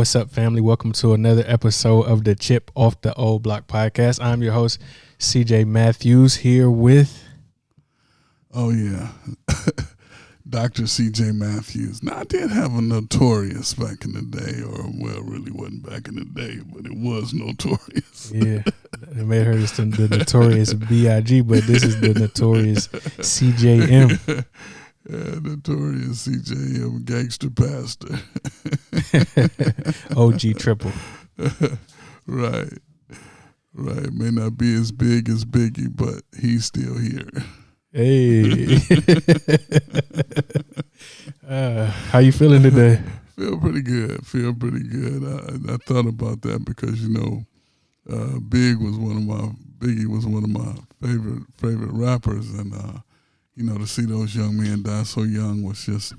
What's up, family? Welcome to another episode of the Chip Off the Old Block podcast. I'm your host, CJ Matthews, here with... Oh, yeah. Dr. CJ Matthews. Now, I did have a Notorious back in the day, or, well, it really wasn't back in the day, but it was Notorious. Yeah, they made her just the Notorious B.I.G., but this is the Notorious CJM. Yeah, Notorious CJM, gangster pastor. OG triple. Right. May not be as big as Biggie, but he's still here. Hey. How you feeling today? Feel pretty good. I thought about that because, Biggie was one of my favorite rappers, and to see those young men die so young was just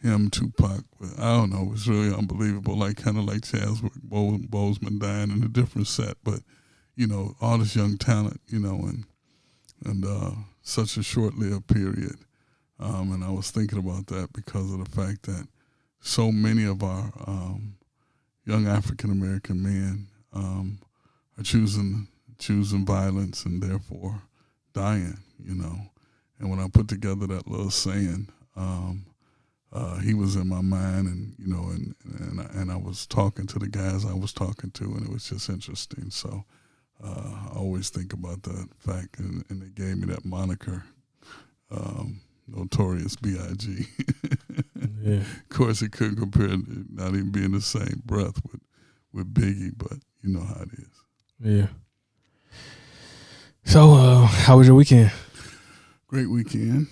him, Tupac. I don't know, it was really unbelievable. Kind of like Chadwick Boseman dying in a different set, but all this young talent, and such a short-lived period. And I was thinking about that because of the fact that so many of our young African-American men are choosing violence and therefore dying, And when I put together that little saying, he was in my mind, and I was talking to the guys I was talking to, and it was just interesting. So I always think about that fact, and they gave me that moniker, Notorious B.I.G. Yeah. Of course, it couldn't compare, not even be in the same breath with Biggie, but you know how it is. Yeah. So, how was your weekend? Great weekend.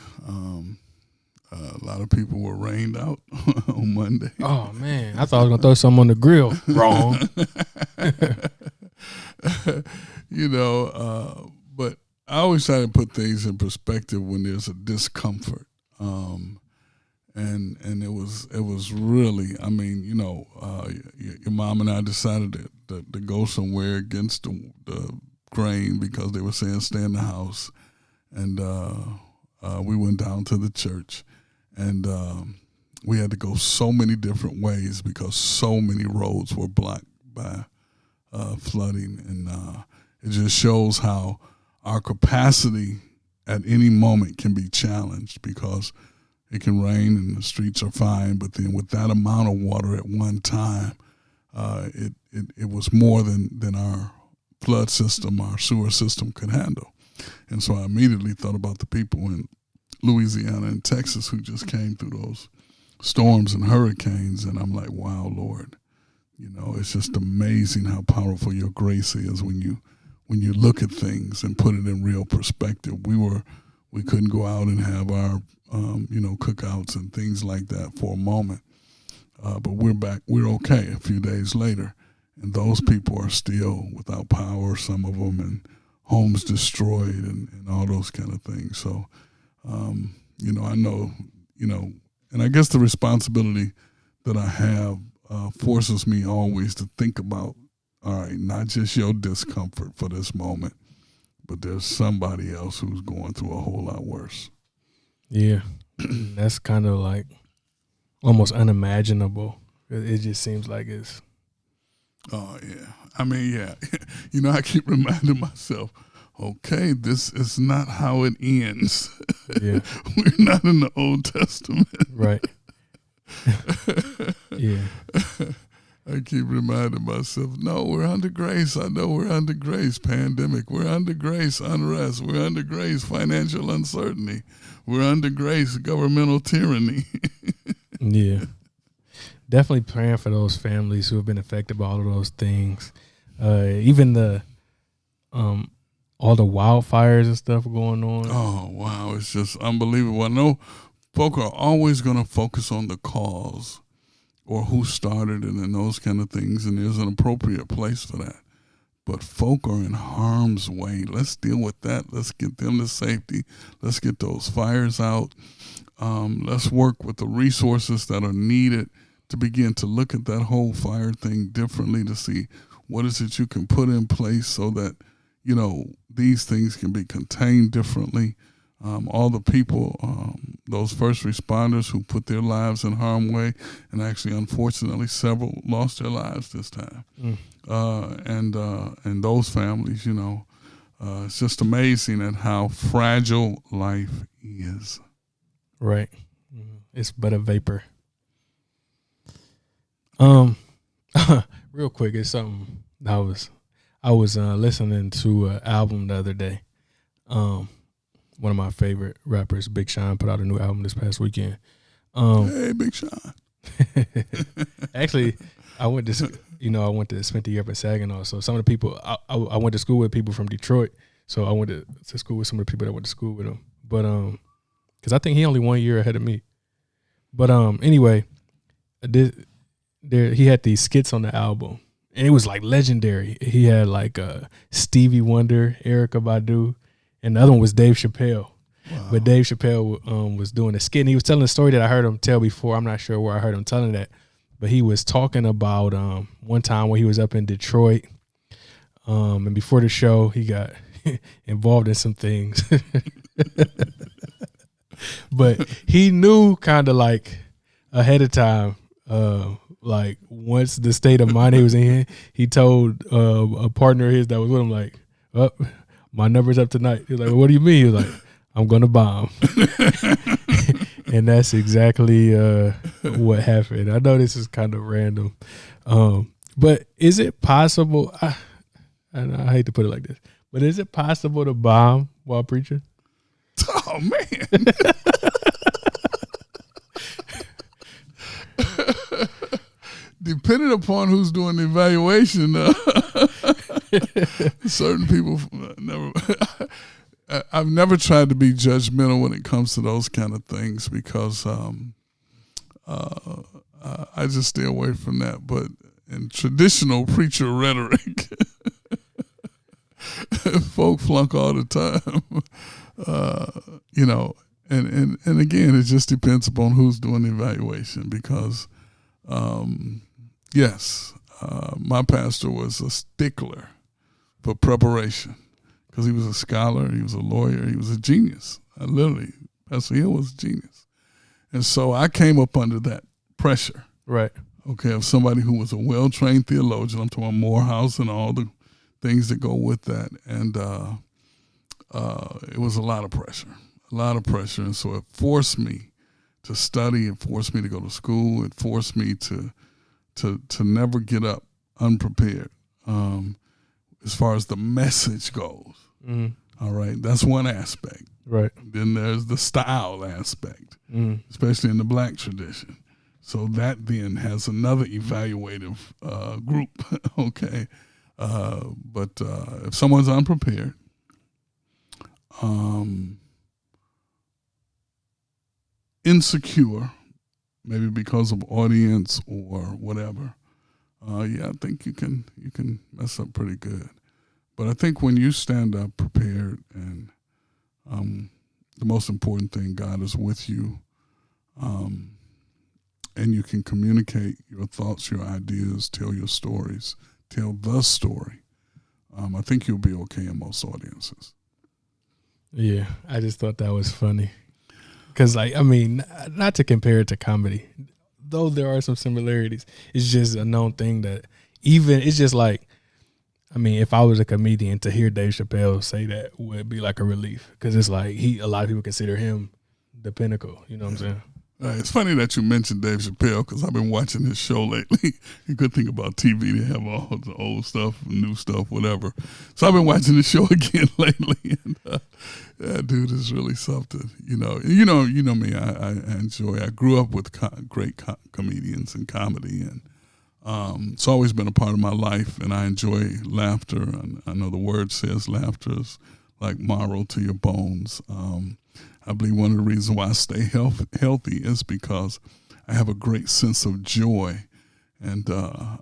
A lot of people were rained out on Monday. Oh, man. I thought I was going to throw something on the grill. Wrong. But I always try to put things in perspective when there's a discomfort. And it was really, your mom and I decided to go somewhere against the grain because they were saying stay in the house. And we went down to the church, and we had to go so many different ways because so many roads were blocked by flooding. And it just shows how our capacity at any moment can be challenged because it can rain and the streets are fine, but then with that amount of water at one time, it was more than our flood system, our sewer system could handle. And so I immediately thought about the people in Louisiana and Texas who just came through those storms and hurricanes, and I'm like, wow, Lord, it's just amazing how powerful your grace is when you look at things and put it in real perspective. We couldn't go out and have our cookouts and things like that for a moment, but we're back. We're okay a few days later, and those people are still without power, some of them, and homes destroyed and all those kind of things. So, I know, and I guess the responsibility that I have forces me always to think about, all right, not just your discomfort for this moment, but there's somebody else who's going through a whole lot worse. Yeah, that's kind of like almost unimaginable. It just seems like it's... Oh, yeah. Yeah. I keep reminding myself, okay, this is not how it ends. Yeah. We're not in the Old Testament. Right. Yeah. I keep reminding myself, no, we're under grace. I know we're under grace. Pandemic. We're under grace. Unrest. We're under grace. Financial uncertainty. We're under grace. Governmental tyranny. Yeah. Definitely praying for those families who have been affected by all of those things. Even all the wildfires and stuff going on. Oh, wow. It's just unbelievable. I know folk are always going to focus on the cause or who started it and those kind of things, and there's an appropriate place for that. But folk are in harm's way. Let's deal with that. Let's get them to safety. Let's get those fires out. Let's work with the resources that are needed to begin to look at that whole fire thing differently, to see what is it you can put in place so that, these things can be contained differently. all the people, those first responders who put their lives in harm's way, and actually, unfortunately, several lost their lives this time. And those families, it's just amazing at how fragile life is. Right. It's but a vapor. Real quick, it's something I was listening to an album the other day. One of my favorite rappers, Big Sean, put out a new album this past weekend. Hey, Big Sean. Actually, I went to spend the year up in Saginaw. So some of the people I went to school with people from Detroit. So I went to school with some of the people that went to school with him. But because I think he only 1 year ahead of me. But anyway, he had these skits on the album, and it was like legendary. He had like Stevie Wonder, Erykah Badu, and the other one was Dave Chappelle. Wow. But Dave Chappelle was doing a skit, and he was telling a story that I heard him tell before. I'm not sure where I heard him telling that, but he was talking about one time when he was up in Detroit, and before the show, he got involved in some things. But he knew kind of like ahead of time, like once the state of mind he was in, he told a partner of his that was with him, like, "Oh, my number's up tonight." He was like, "Well, what do you mean?" He was like, "I'm gonna bomb." And that's exactly what happened. I know this is kind of random, but is it possible? I hate to put it like this, but is it possible to bomb while preaching? Oh man. Depending upon who's doing the evaluation, certain people never. I've never tried to be judgmental when it comes to those kind of things because I just stay away from that. But in traditional preacher rhetoric, folk flunk all the time. And again, it just depends upon who's doing the evaluation because, yes, my pastor was a stickler for preparation because he was a scholar, he was a lawyer, he was a genius. Pastor Hill was a genius. And so I came up under that pressure. Right. Okay, of somebody who was a well-trained theologian. I'm talking about Morehouse and all the things that go with that. And it was a lot of pressure. And so it forced me to study. It forced me to go to school. It forced me to never get up unprepared as far as the message goes. Mm-hmm. All right. That's one aspect. Right. Then there's the style aspect, especially in the black tradition. So that then has another evaluative group. Okay. But if someone's unprepared, insecure, maybe because of audience or whatever, I think you can mess up pretty good. But I think when you stand up prepared and the most important thing, God is with you, and you can communicate your thoughts, your ideas, tell your stories, tell the story, I think you'll be okay in most audiences. Yeah, I just thought that was funny. Because, not to compare it to comedy, though there are some similarities, it's just a known thing that it's just like, if I was a comedian, to hear Dave Chappelle say that would be like a relief. Because it's like a lot of people consider him the pinnacle. You know what I'm saying? It's funny that you mentioned Dave Chappelle because I've been watching his show lately. A good thing about TV, they have all the old stuff, new stuff, whatever. So I've been watching the show again lately, and that dude is really something. You know me. I enjoy. I grew up with great comedians and comedy, and it's always been a part of my life. And I enjoy laughter. And I know the word says laughter is like marrow to your bones. I believe one of the reasons why I stay healthy is because I have a great sense of joy, and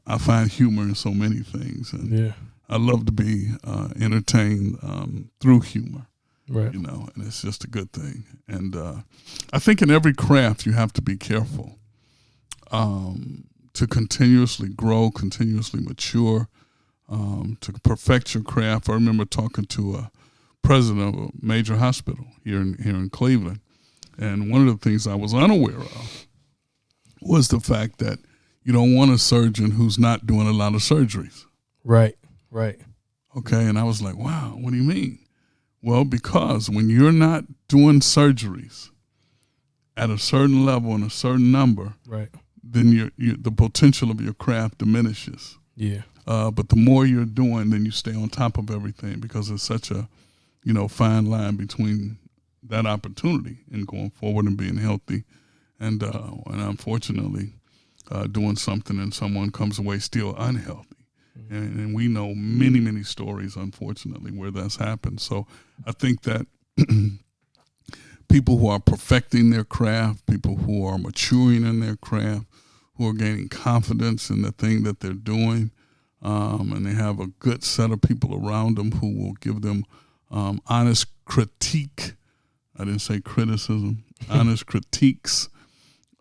I find humor in so many things. And yeah. I love to be entertained through humor, right? And it's just a good thing. And I think in every craft you have to be careful to continuously grow, continuously mature, to perfect your craft. I remember talking to a president of a major hospital here in Cleveland. And one of the things I was unaware of was the fact that you don't want a surgeon who's not doing a lot of surgeries. Right. Okay, and I was like, wow, what do you mean? Well, because when you're not doing surgeries at a certain level and a certain number, right, then the potential of your craft diminishes. Yeah. But the more you're doing, then you stay on top of everything, because it's such a, fine line between that opportunity and going forward and being healthy, and unfortunately doing something and someone comes away still unhealthy. Mm-hmm. And we know many, many stories, unfortunately, where that's happened. So I think that people who are perfecting their craft, people who are maturing in their craft, who are gaining confidence in the thing that they're doing, and they have a good set of people around them who will give them honest critique. I didn't say criticism, honest critiques,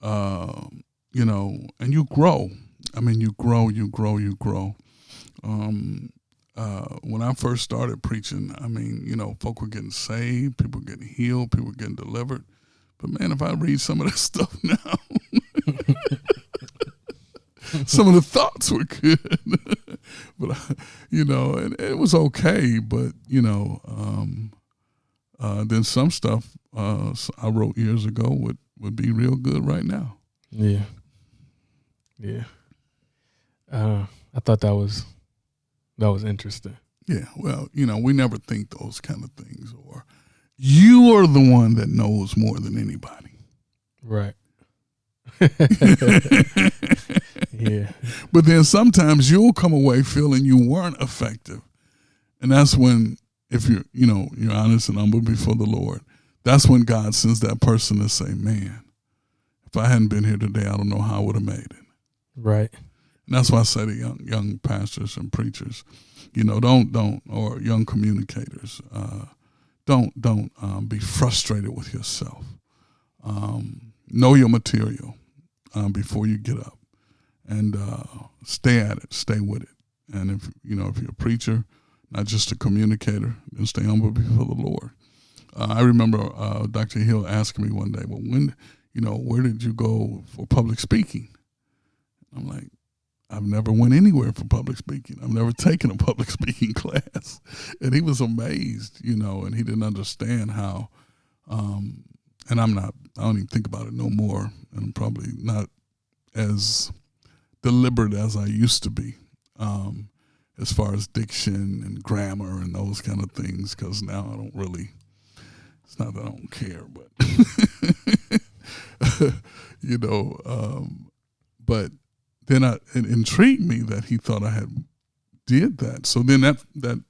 and you grow. I mean, you grow. When I first started preaching, I mean, folk were getting saved, people were getting healed, people were getting delivered. But man, if I read some of that stuff now, some of the thoughts were good, but and it was okay. But then some stuff I wrote years ago would be real good right now. Yeah. I thought that was interesting. Yeah, well, we never think those kind of things, or you are the one that knows more than anybody. Right. Yeah. But then sometimes you'll come away feeling you weren't effective. And that's when, if you're honest and humble before the Lord, that's when God sends that person to say, man, if I hadn't been here today, I don't know how I would have made it. Right. And that's why I say to young pastors and preachers, don't, or young communicators, don't be frustrated with yourself. Know your material before you get up, and stay at it, stay with it. And if you're a preacher, not just a communicator, then stay humble before the Lord. I remember Dr. Hill asking me one day, well, where did you go for public speaking? I'm like, I've never went anywhere for public speaking. I've never taken a public speaking class. And he was amazed, and he didn't understand how, and I don't even think about it no more. And I'm probably not as deliberate as I used to be, as far as diction and grammar and those kind of things, because now I don't really, it's not that I don't care, but, but then it intrigued me that he thought I had did that. So then that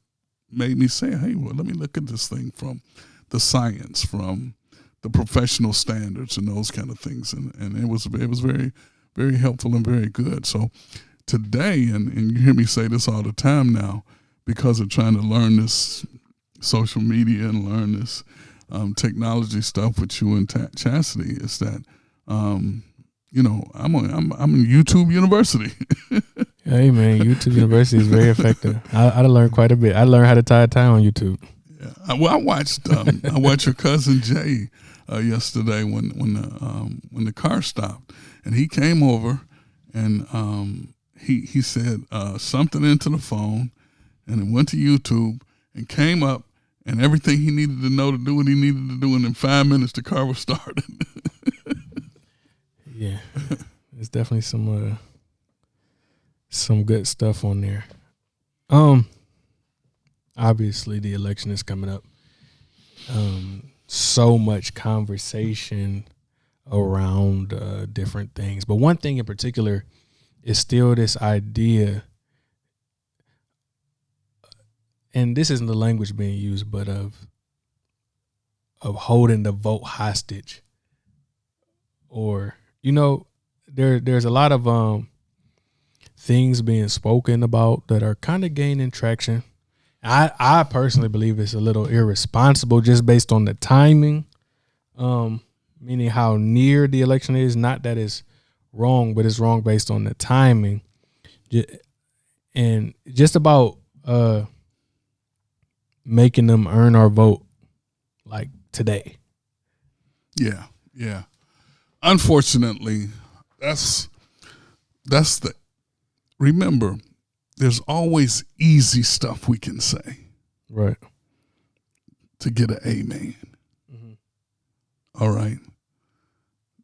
made me say, hey, well, let me look at this thing from the science, from the professional standards and those kind of things. And it was very, very helpful and very good. So today, and you hear me say this all the time now, because of trying to learn this social media and learn this technology stuff with you and Chastity, is that, I'm in YouTube University. Hey man, YouTube University is very effective. I learned quite a bit. I learned how to tie a tie on YouTube. Yeah, I watched your cousin Jay yesterday when the car stopped, and he came over and he said something into the phone, and it went to YouTube and came up, and everything he needed to know to do what he needed to do, and in 5 minutes the car was started. Yeah, there's definitely some good stuff on there. Obviously the election is coming up. So much conversation around different things, but one thing in particular is still this idea, and this isn't the language being used, but of holding the vote hostage, or there's a lot of things being spoken about that are kind of gaining traction. I personally believe it's a little irresponsible just based on the timing, meaning how near the election is. Not that it's wrong, but it's wrong based on the timing. And just about making them earn our vote like today. Yeah, yeah. Unfortunately, that's the. Remember, there's always easy stuff we can say, right, to get an amen. Mm-hmm. All right,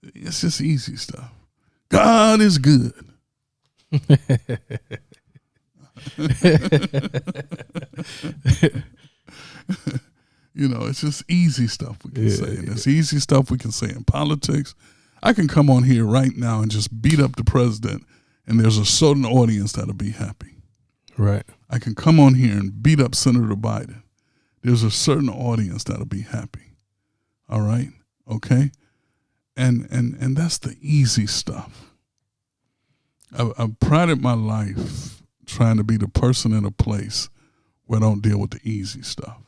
it's just easy stuff. God is good. You know, it's just easy stuff we can say. And it's easy stuff we can say in politics. I can come on here right now and just beat up the president, and there's a certain audience that'll be happy. Right. I can come on here and beat up Senator Biden. There's a certain audience that'll be happy. All right? Okay? And that's the easy stuff. I've prided my life trying to be the person in a place where I don't deal with the easy stuff.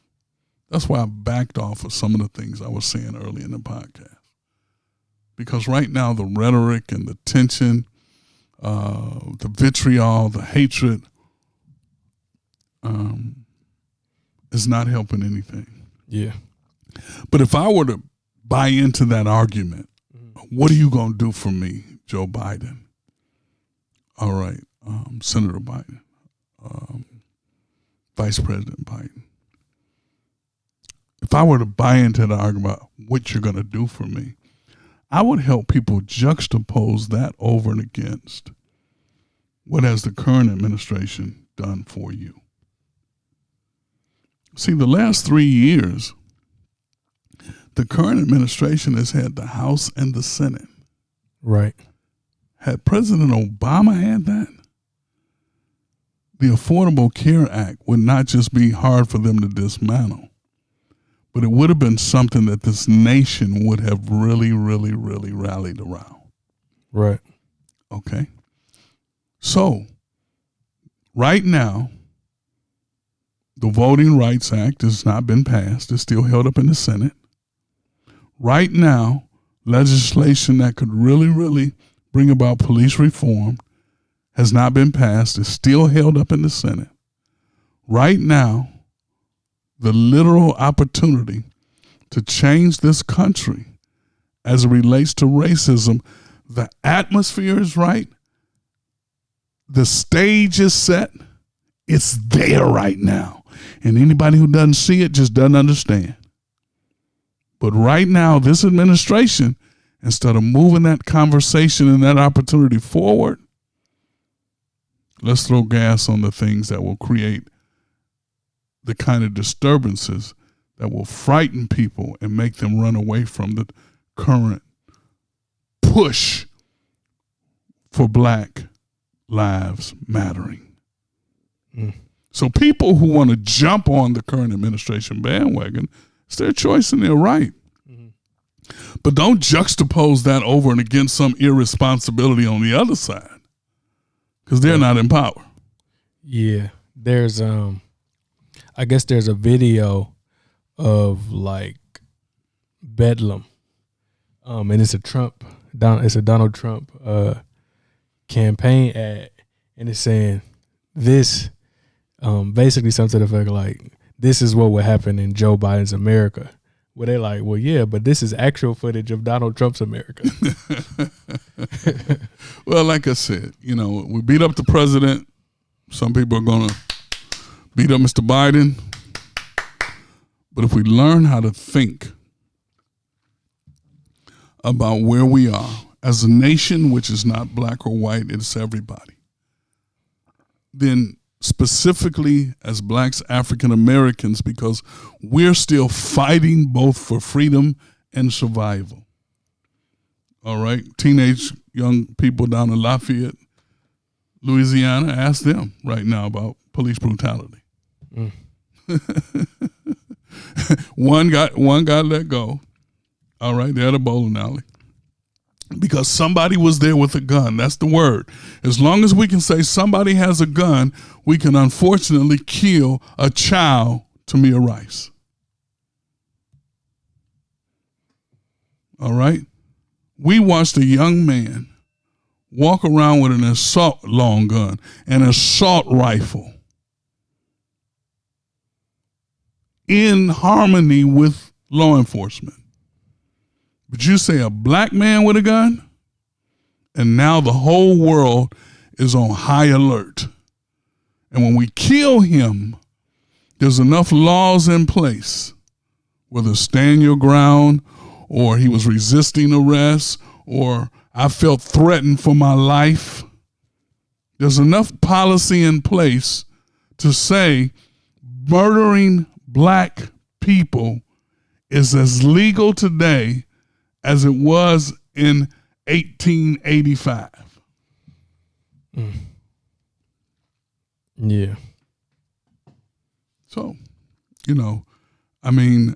That's why I backed off of some of the things I was saying early in the podcast. Because right now the rhetoric and the tension, the vitriol, the hatred is not helping anything. Yeah. But if I were to buy into that argument, what are you going to do for me, Joe Biden? All right, Senator Biden, Vice President Biden. If I were to buy into the argument about what you're going to do for me, I would help people juxtapose that over and against what has the current administration done for you. See, the last 3 years, the current administration has had the House and the Senate. Right. Had President Obama had that, the Affordable Care Act would not just be hard for them to dismantle, but it would have been something that this nation would have really, really, really rallied around. Right. Okay. So, right now, the Voting Rights Act has not been passed. It's still held up in the Senate. Right now, legislation that could really, really bring about police reform has not been passed. It's still held up in the Senate. Right now, the literal opportunity to change this country as it relates to racism, the atmosphere is right. The stage is set. It's there right now. And anybody who doesn't see it just doesn't understand. But right now, this administration, instead of moving that conversation and that opportunity forward, let's throw gas on the things that will create the kind of disturbances that will frighten people and make them run away from the current push for Black lives mattering. So people who want to jump on the current administration bandwagon, it's their choice and they're right. But don't juxtapose that over and against some irresponsibility on the other side, because they're not in power. Yeah. There's I guess there's a video of like Bedlam. And it's a Donald Trump campaign ad, and it's saying this basically something to the effect like, this is what would happen in Joe Biden's America. Where they're like, well, yeah, but this is actual footage of Donald Trump's America. Well, like I said, you know, we beat up the president. Some people are going to beat up Mr. Biden. But if we learn how to think about where we are as a nation, which is not black or white, it's everybody, then specifically as Blacks, African Americans, because we're still fighting both for freedom and survival. All right, teenage young people down in Lafayette, Louisiana, ask them right now about police brutality. One got let go. All right, they're at a bowling alley because somebody was there with a gun. That's the word. As long as we can say somebody has a gun, we can unfortunately kill a child, Tamir Rice. All right? We watched a young man walk around with an assault long gun, an assault rifle. in harmony with law enforcement. But you say a black man with a gun, and now the whole world is on high alert. And when we kill him, there's enough laws in place, whether stand your ground, or he was resisting arrest, or I felt threatened for my life. There's enough policy in place to say murdering black people is as legal today as it was in 1885. Yeah. So, I mean,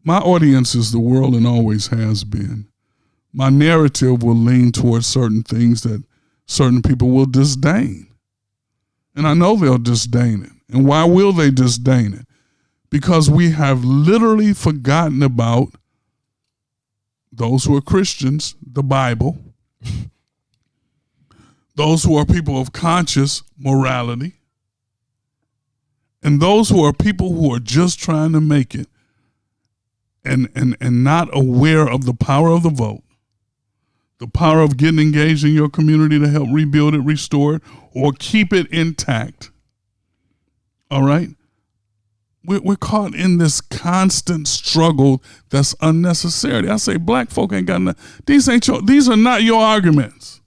my audience is the world and always has been. My narrative will lean towards certain things that certain people will disdain. And I know they'll disdain it. And why will they disdain it? Because we have literally forgotten about those who are Christians, the Bible, those who are people of conscious morality, and those who are people who are just trying to make it and not aware of the power of the vote, the power of getting engaged in your community to help rebuild it, restore it, or keep it intact. All right? We're caught in this constant struggle that's unnecessary. I say black folk ain't got nothing. These are not your arguments.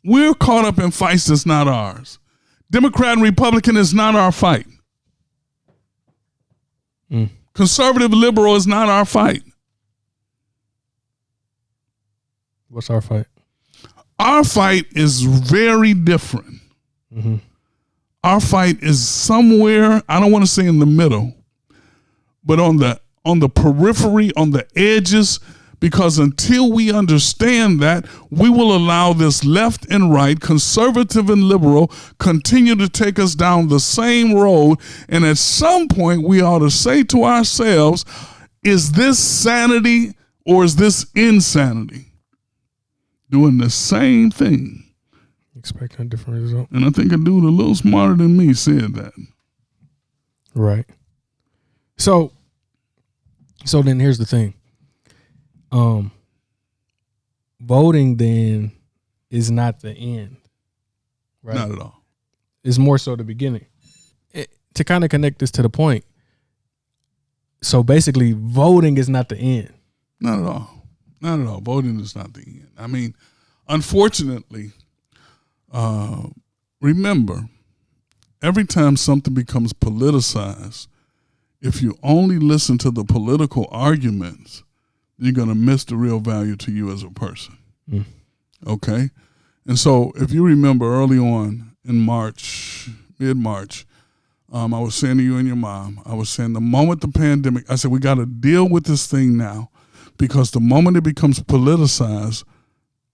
We're caught up in fights that's not ours. Democrat and Republican is not our fight. Conservative liberal is not our fight. What's our fight? Our fight is very different. Mm-hmm. Our fight is somewhere, I don't want to say in the middle, but on the periphery, on the edges, because until we understand that, we will allow this left and right, conservative and liberal, continue to take us down the same road. And at some point, we ought to say to ourselves, is this sanity or is this insanity? Doing the same thing. Expecting a different result. And I think a dude a little smarter than me said that. Right. So then here's the thing. Voting then is not the end. Right? Not at all. It's more so the beginning. To kind of connect this to the point. So basically, voting is not the end. Not at all. Not at all. Voting is not the end. I mean, unfortunately, remember, every time something becomes politicized, if you only listen to the political arguments, you're going to miss the real value to you as a person. Okay? And so if you remember early on in March, mid-March, I was saying to you and your mom, I was saying the moment the pandemic, I said, we got to deal with this thing now, because the moment it becomes politicized,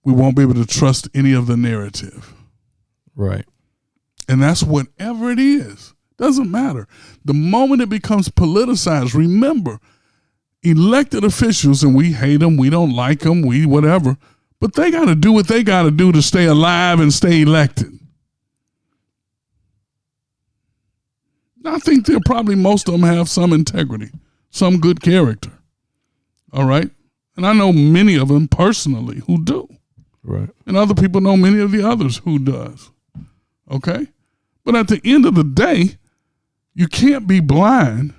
we won't be able to trust any of the narrative. Right. And that's whatever it is. Doesn't matter. The moment it becomes politicized, remember, elected officials, and we hate them, we don't like them, we whatever, but they got to do what they got to do to stay alive and stay elected. I think they're probably, most of them have some integrity, some good character. All right? And I know many of them personally who do. Right. And other people know many of the others who does. Okay? But at the end of the day, you can't be blind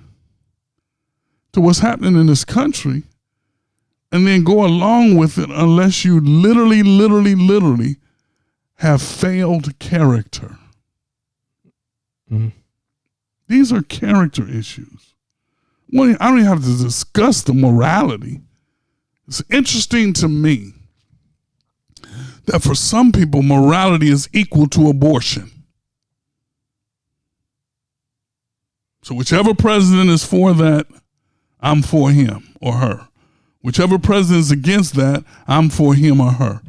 to what's happening in this country and then go along with it unless you literally have failed character. Mm-hmm. These are character issues. Well, I don't even have to discuss the morality. It's interesting to me that for some people, morality is equal to abortion. So whichever president is for that, I'm for him or her. Whichever president is against that, I'm for him or her.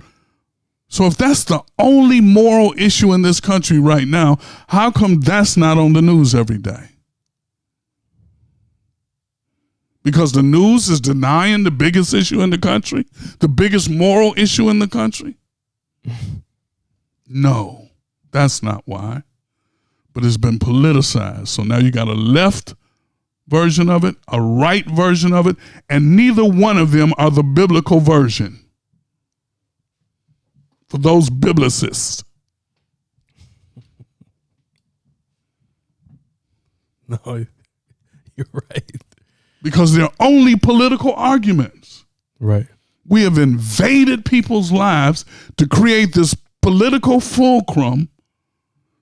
So if that's the only moral issue in this country right now, how come that's not on the news every day? Because the news is denying the biggest issue in the country, the biggest moral issue in the country? No, that's not why. but it's been politicized. So now you got a left version of it, a right version of it, and neither one of them are the biblical version. For those biblicists. No, you're right. Because they're only political arguments. Right. We have invaded people's lives to create this political fulcrum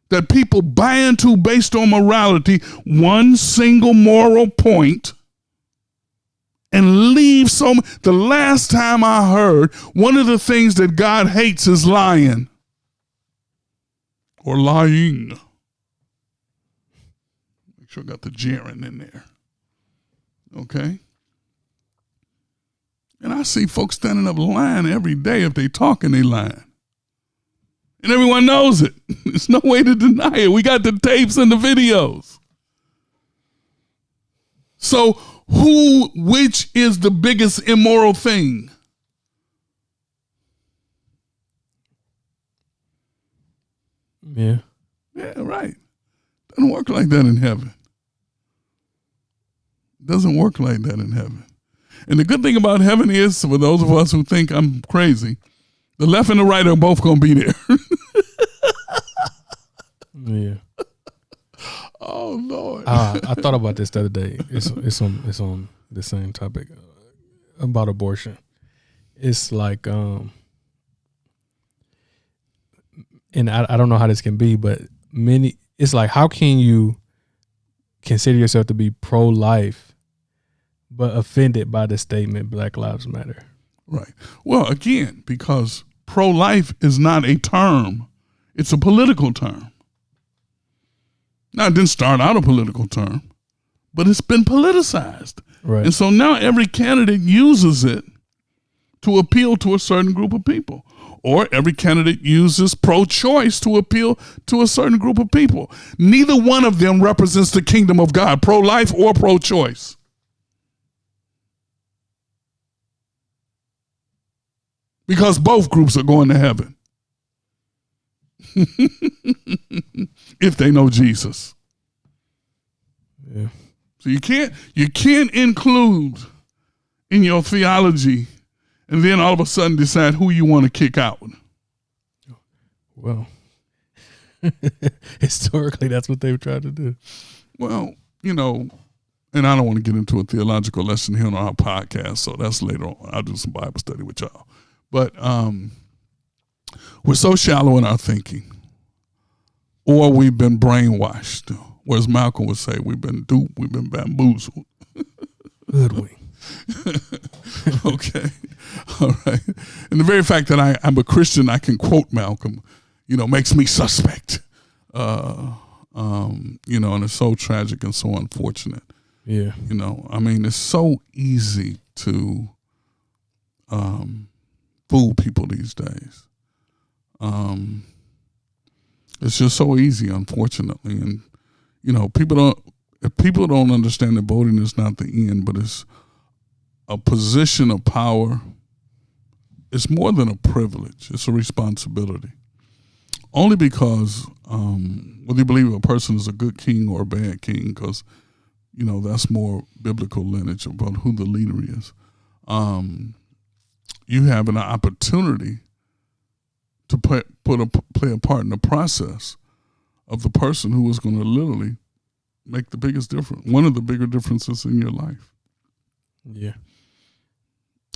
that people buy into based on morality, one single moral point, and leave the last time I heard, one of the things that God hates is lying. Or lying. Make sure I got the gerund in there. Okay? And I see folks standing up lying every day. If they talking, they lying. And everyone knows it. There's no way to deny it. We got the tapes and the videos. So which is the biggest immoral thing? Yeah. Yeah, right. Doesn't work like that in heaven. Doesn't work like that in heaven. And the good thing about heaven is, for those of us who think I'm crazy, the left and the right are both going to be there. Yeah. Oh, Lord. I thought about this the other day. It's on the same topic about abortion. It's like, and I don't know how this can be, but it's like, how can you consider yourself to be pro-life but offended by the statement Black Lives Matter? Right. Well, again, because pro-life is not a term. It's a political term. Now, it didn't start out a political term, but it's been politicized. Right. And so now every candidate uses it to appeal to a certain group of people. Or every candidate uses pro-choice to appeal to a certain group of people. Neither one of them represents the kingdom of God, pro-life or pro-choice. Because both groups are going to heaven. If they know Jesus. Yeah. So you can't include in your theology and then all of a sudden decide who you want to kick out. Well, historically, that's what they've tried to do. Well, and I don't want to get into a theological lesson here on our podcast, so that's later on. I'll do some Bible study with y'all. But we're so shallow in our thinking, or we've been brainwashed. Whereas Malcolm would say, we've been duped, we've been bamboozled. Hoodwink. Okay. All right. And the very fact that I'm a Christian, I can quote Malcolm, makes me suspect. And it's so tragic and so unfortunate. Yeah. It's so easy to fool people these days. It's just so easy, unfortunately. And, if people don't understand that voting is not the end, but it's a position of power, it's more than a privilege. It's a responsibility. Only because whether you believe a person is a good king or a bad king, because, that's more biblical lineage about who the leader is. You have an opportunity to play a part in the process of the person who is going to literally make the biggest difference, one of the bigger differences in your life. Yeah.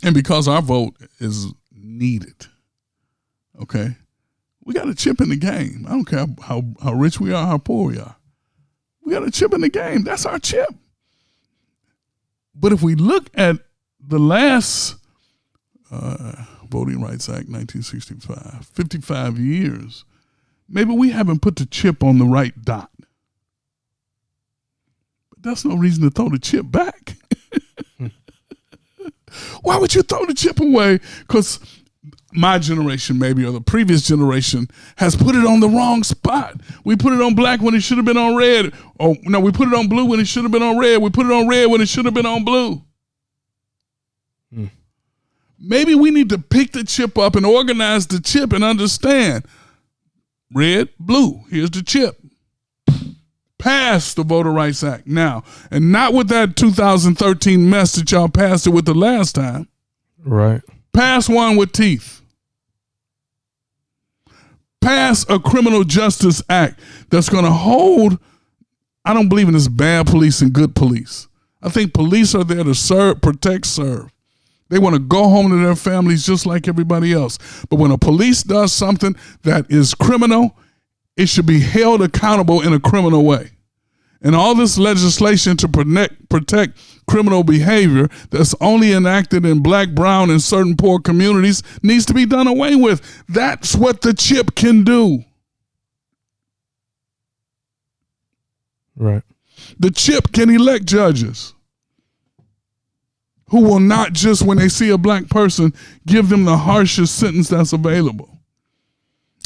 And because our vote is needed, okay, we got a chip in the game. I don't care how rich we are, how poor we are. We got a chip in the game. That's our chip. But if we look at the last Voting Rights Act, 1965, 55 years, maybe we haven't put the chip on the right dot. But that's no reason to throw the chip back. Why would you throw the chip away? Because my generation, maybe, or the previous generation, has put it on the wrong spot. We put it on black when it should have been on red. Oh, no, we put it on blue when it should have been on red. We put it on red when it should have been on blue. Maybe we need to pick the chip up and organize the chip and understand red, blue. Here's the chip. Pass the Voter Rights Act now. And not with that 2013 mess that y'all passed it with the last time. Right. Pass one with teeth. Pass a criminal justice act that's going to hold. I don't believe in this bad police and good police. I think police are there to serve, protect, serve. They want to go home to their families just like everybody else. But when a police does something that is criminal, it should be held accountable in a criminal way. And all this legislation to protect criminal behavior that's only enacted in black, brown, and certain poor communities needs to be done away with. That's what the chip can do. Right. The chip can elect judges who will not just, when they see a black person, give them the harshest sentence that's available.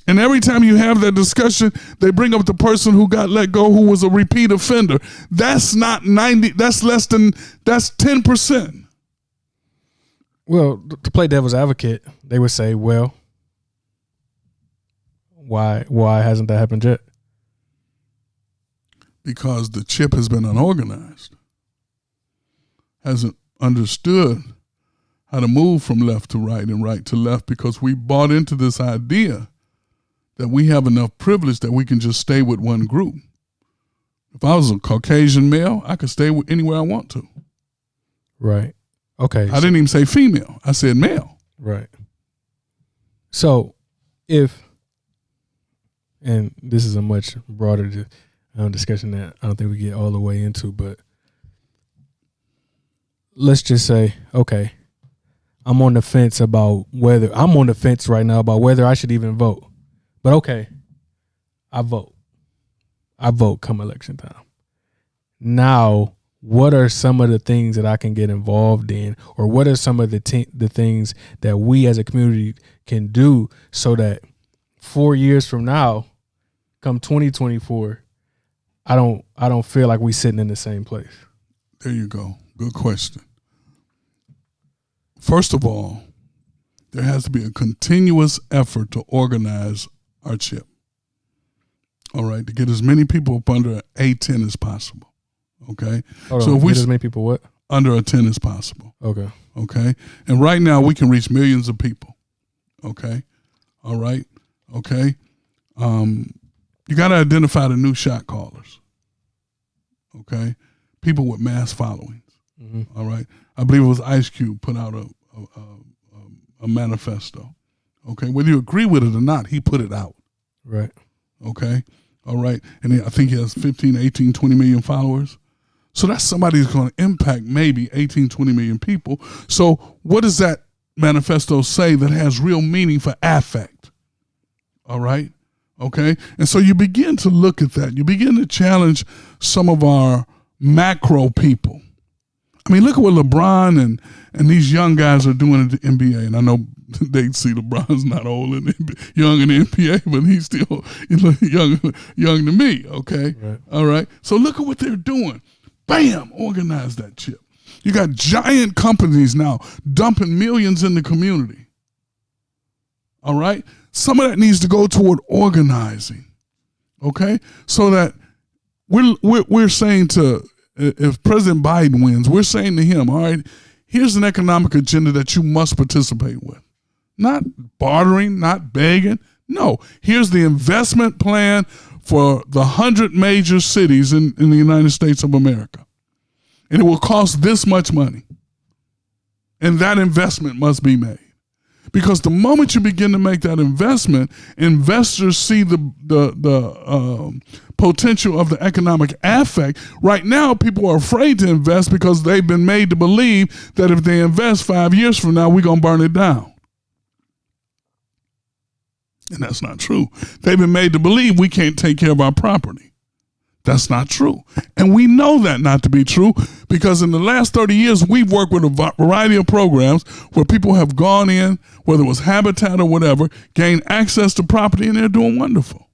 And every time you have that discussion, they bring up the person who got let go who was a repeat offender. That's not 90, that's 10%. Well, to play devil's advocate, they would say, well, why hasn't that happened yet? Because the chip has been unorganized, hasn't understood how to move from left to right and right to left, because we bought into this idea that we have enough privilege that we can just stay with one group. If I was a Caucasian male, I could stay with anywhere I want to. Right. Okay. I didn't even say female. I said male. Right. So and this is a much broader discussion that I don't think we get all the way into, but let's just say, okay, I'm on the fence right now about whether I should even vote. But okay, I vote come election time. Now, what are some of the things that I can get involved in, or what are some of the things that we as a community can do so that 4 years from now, come 2024, I don't feel like we sitting in the same place? There you go. Good question. First of all, there has to be a continuous effort to organize our chip. All right, to get as many people up under a 10 as possible. Okay, so if we get as many people what? Under a 10 as possible. Okay. Okay, and right now we can reach millions of people. Okay, all right. Okay, you got to identify the new shot callers. Okay, people with mass followings. Mm-hmm. All right, I believe it was Ice Cube put out a manifesto. Okay, whether you agree with it or not, he put it out. Right. Okay, all right. And I think he has 15, 18, 20 million followers. So that's somebody who's going to impact maybe 18, 20 million people. So what does that manifesto say that has real meaning for affect? All right, okay. And so you begin to look at that. You begin to challenge some of our macro people. I mean, look at what LeBron and these young guys are doing in the NBA. And I know they see LeBron's not old and young in the NBA, but he's still young to me, okay? Right. All right? So look at what they're doing. Bam! Organize that chip. You got giant companies now dumping millions in the community. All right? Some of that needs to go toward organizing, okay? So that we're saying to, if President Biden wins, we're saying to him, all right, here's an economic agenda that you must participate with. Not bartering, not begging. No, here's the investment plan for the 100 major cities in the United States of America. And it will cost this much money. And that investment must be made. Because the moment you begin to make that investment, investors see the potential of the economic affect. Right now, people are afraid to invest because they've been made to believe that if they invest 5 years from now, we're going to burn it down. And that's not true. They've been made to believe we can't take care of our property. That's not true. And we know that not to be true because in the last 30 years, we've worked with a variety of programs where people have gone in, whether it was Habitat or whatever, gained access to property, and they're doing wonderful.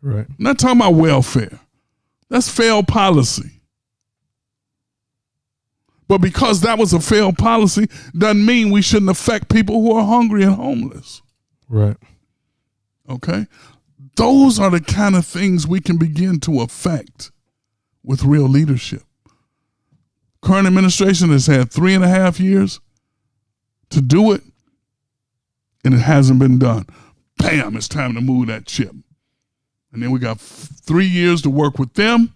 Right. I'm not talking about welfare. That's failed policy. But because that was a failed policy, doesn't mean we shouldn't affect people who are hungry and homeless. Right. Okay? Those are the kind of things we can begin to affect with real leadership. Current administration has had 3.5 years to do it, and it hasn't been done. Bam, it's time to move that chip. And then we got 3 years to work with them,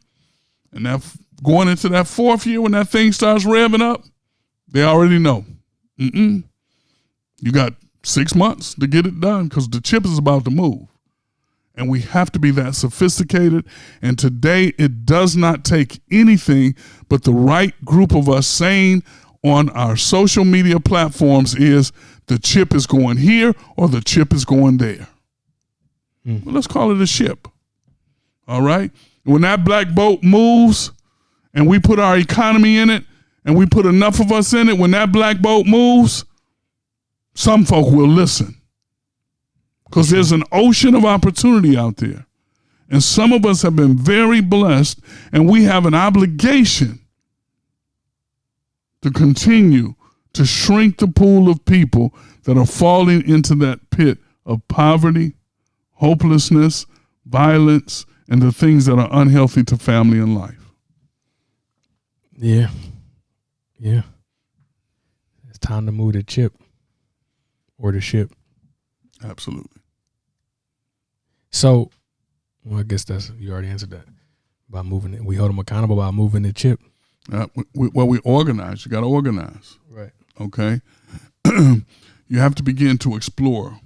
and that going into that 4th year when that thing starts revving up, they already know. You got 6 months to get it done because the chip is about to move. And we have to be that sophisticated. And today it does not take anything but the right group of us saying on our social media platforms is the chip is going here or the chip is going there. Well, let's call it a ship. All right? When that black boat moves and we put our economy in it and we put enough of us in it, when that black boat moves, some folk will listen. Because there's an ocean of opportunity out there. And some of us have been very blessed, and we have an obligation to continue to shrink the pool of people that are falling into that pit of poverty, hopelessness, violence, and the things that are unhealthy to family and life. Yeah. It's time to move the chip or the ship. Absolutely. So, well, I guess you already answered that by moving it. We hold them accountable by moving the chip. We organize. You got to organize. Right. Okay. You have to begin to explore.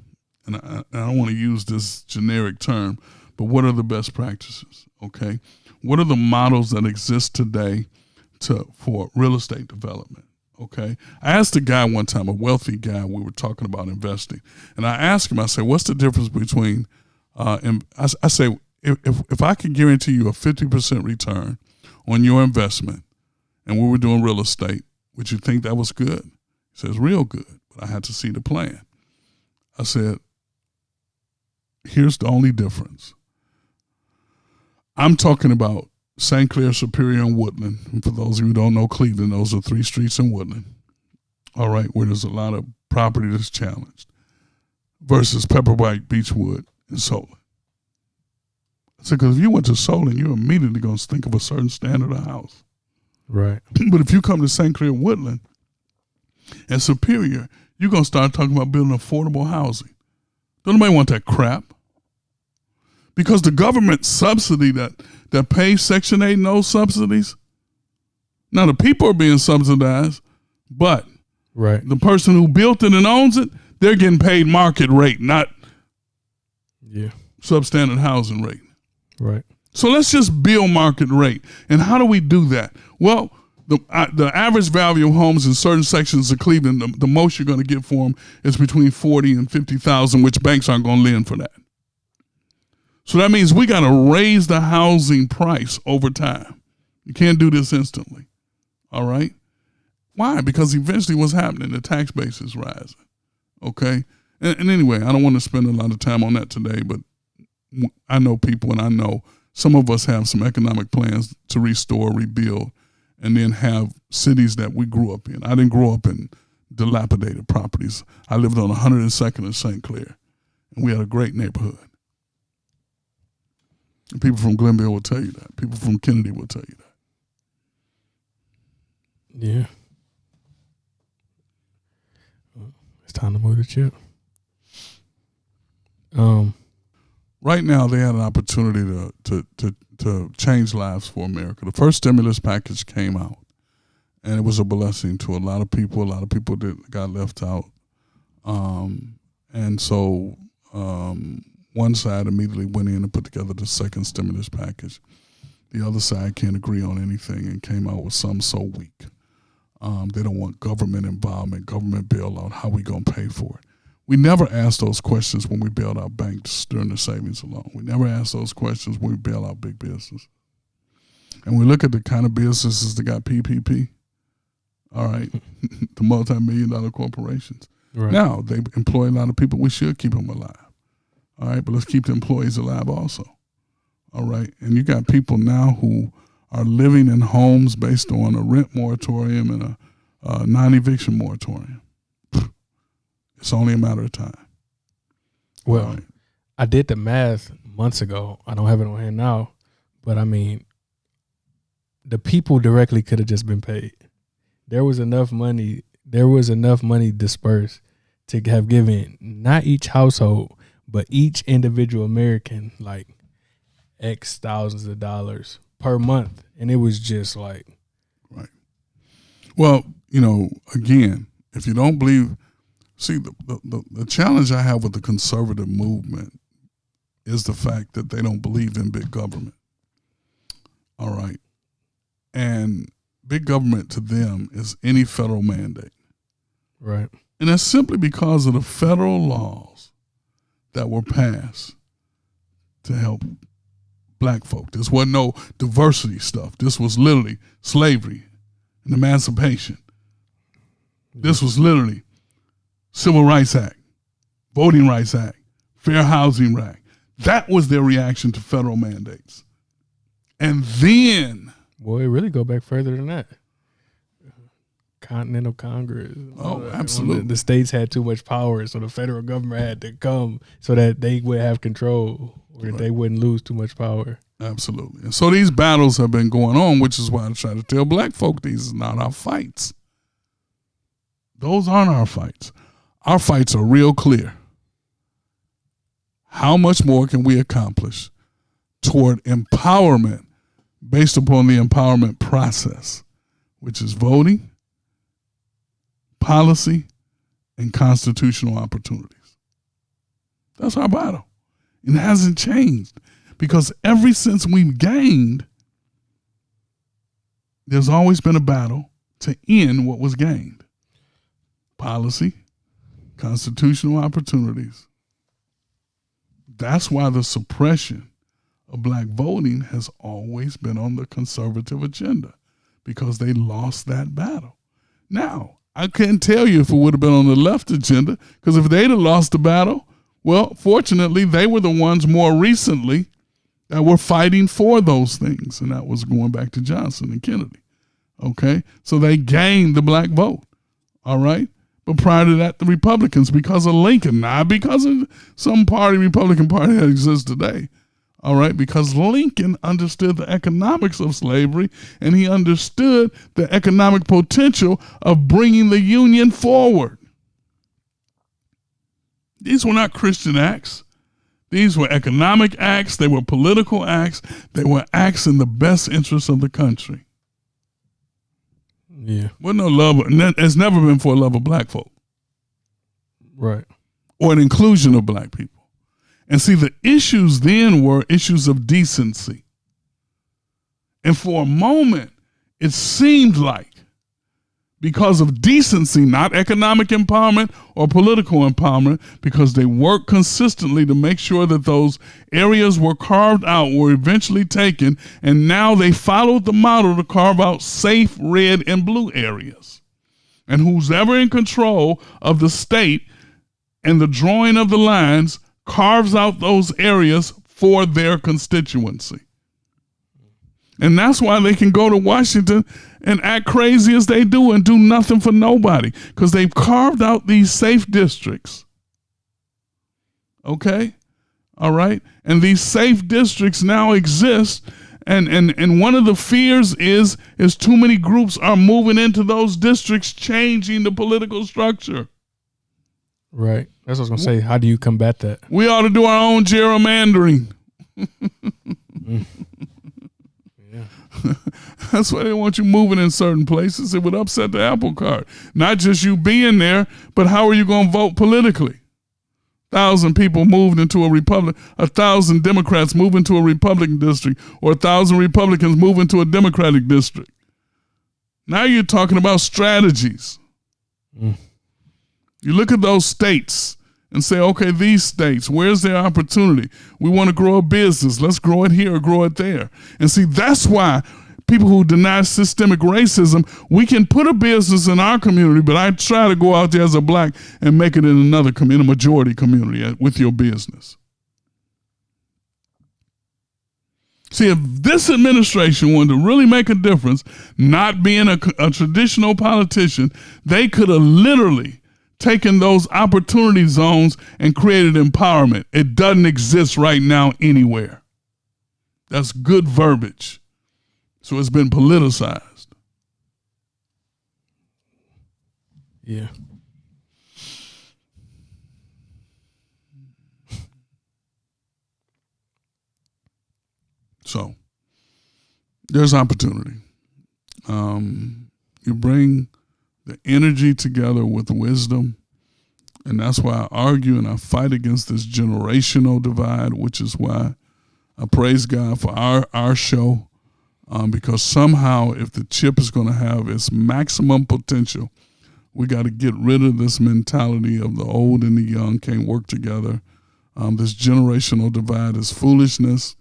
And I don't want to use this generic term, but what are the best practices? Okay. What are the models that exist today for real estate development? Okay. I asked a guy one time, a wealthy guy, we were talking about investing. And I asked him, I said, what's the difference between, I say, if I could guarantee you a 50% return on your investment and we were doing real estate, would you think that was good? He says, real good, but I had to see the plan. I said, here's the only difference. I'm talking about St. Clair, Superior, and Woodland. And for those of you who don't know Cleveland, those are 3 streets in Woodland. All right, where there's a lot of property that's challenged versus Pepperwhite, Beechwood, and Solon. I said, because if you went to Solon, you're immediately going to think of a certain standard of house. Right. But if you come to St. Clair, Woodland, and Superior, you're going to start talking about building affordable housing. Don't nobody want that crap. Because the government subsidy that pays Section 8 and those subsidies, now the people are being subsidized, but right, the person who built it and owns it, they're getting paid market rate, not substandard housing rate. Right. So let's just build market rate. And how do we do that? Well, the average value of homes in certain sections of Cleveland, the most you're going to get for them is between $40,000 and $50,000, which banks aren't going to lend for that. So that means we got to raise the housing price over time. You can't do this instantly. All right? Why? Because eventually what's happening, the tax base is rising. Okay? And anyway, I don't want to spend a lot of time on that today, but I know people and I know some of us have some economic plans to restore, rebuild, and then have cities that we grew up in. I didn't grow up in dilapidated properties. I lived on 102nd and St. Clair, and we had a great neighborhood. And people from Glenville will tell you that. People from Kennedy will tell you that. Yeah. It's time to move the chip. Right now, they had an opportunity to change lives for America. The first stimulus package came out, and it was a blessing to a lot of people. A lot of people that got left out. And so one side immediately went in and put together the second stimulus package. The other side can't agree on anything and came out with something so weak. They don't want government involvement, government bailout. How we going to pay for it? We never asked those questions when we bailed out banks during the savings loan. We never asked those questions when we bail out big business. And we look at the kind of businesses that got PPP, all right, the multi-million-dollar corporations. Right. Now, they employ a lot of people. We should keep them alive, all right, but let's keep the employees alive also, all right? And you got people now who are living in homes based on a rent moratorium and a non-eviction moratorium. It's only a matter of time. Well, right. I did the math months ago. I don't have it on hand now, but I mean, the people directly could have just been paid. There was enough money. There was enough money dispersed to have given not each household, but each individual American like X thousands of dollars per month, and it was just like, right. Well, again, if you don't believe, see, the challenge I have with the conservative movement is the fact that they don't believe in big government. All right. And big government to them is any federal mandate. right, And that's simply because of the federal laws that were passed to help black folk. This wasn't no diversity stuff. This was literally slavery and emancipation. This was literally Civil Rights Act, Voting Rights Act, Fair Housing Act. That was their reaction to federal mandates. And then... Boy, it really go back further than that. Continental Congress. Oh, absolutely. The states had too much power, so the federal government had to come so that they would have control or that they wouldn't lose too much power. Absolutely. And so these battles have been going on, which is why I try to tell black folk these are not our fights. Those aren't our fights. Our fights are real clear. How much more can we accomplish toward empowerment based upon the empowerment process, which is voting, policy, and constitutional opportunities? That's our battle. It hasn't changed because ever since we've gained, there's always been a battle to end what was gained. Policy, constitutional opportunities. That's why the suppression of black voting has always been on the conservative agenda, because they lost that battle. Now, I can't tell you if it would have been on the left agenda, because if they'd have lost the battle, well, fortunately, they were the ones more recently that were fighting for those things, and that was going back to Johnson and Kennedy. Okay? So they gained the black vote. All right? But prior to that, the Republicans, because of Lincoln, not because of some party, Republican Party that exists today. All right, because Lincoln understood the economics of slavery, and he understood the economic potential of bringing the Union forward. These were not Christian acts. These were economic acts. They were political acts. They were acts in the best interest of the country. Yeah. Wasn't no love. It's never been for a love of black folk. Right. Or an inclusion of black people. And see, the issues then were issues of decency. And for a moment, it seemed like because of decency, not economic empowerment or political empowerment, because they worked consistently to make sure that those areas were carved out, were eventually taken, and now they followed the model to carve out safe red and blue areas. And who's ever in control of the state and the drawing of the lines carves out those areas for their constituency. And that's why they can go to Washington and act crazy as they do and do nothing for nobody, because they've carved out these safe districts. Okay? All right? And these safe districts now exist, and one of the fears is too many groups are moving into those districts, changing the political structure. Right. That's what I was going to say. How do you combat that? We ought to do our own gerrymandering. That's why they want you moving in certain places. It would upset the apple cart. Not just you being there, but how are you going to vote politically? 1,000 people moved into a Republic, 1,000 Democrats move into a Republican district, or 1,000 Republicans move into a Democratic district. Now you're talking about strategies. You look at those states and say, okay, these states, where's their opportunity? We want to grow a business. Let's grow it here or grow it there. And see, that's why people who deny systemic racism, we can put a business in our community, but I try to go out there as a black and make it in another community, a majority community with your business. See, if this administration wanted to really make a difference, not being a traditional politician, they could have literally taken those opportunity zones and created empowerment. It doesn't exist right now anywhere. That's good verbiage. So it's been politicized. Yeah. So there's opportunity. You bring the energy together with wisdom, and that's why I argue and I fight against this generational divide, which is why I praise God for our show, because somehow if the chip is going to have its maximum potential, we got to get rid of this mentality of the old and the young can't work together. This generational divide is foolishness.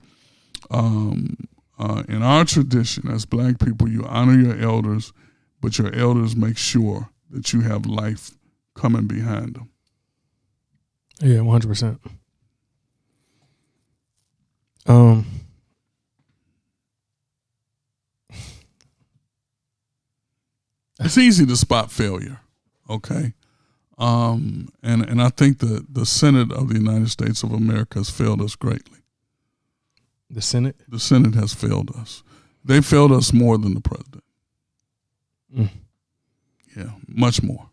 In our tradition as Black people, you honor your elders, but your elders make sure that you have life coming behind them. Yeah, 100%. It's easy to spot failure, okay? And I think the Senate of the United States of America has failed us greatly. The Senate? The Senate has failed us. They failed us more than the president. Yeah, much more.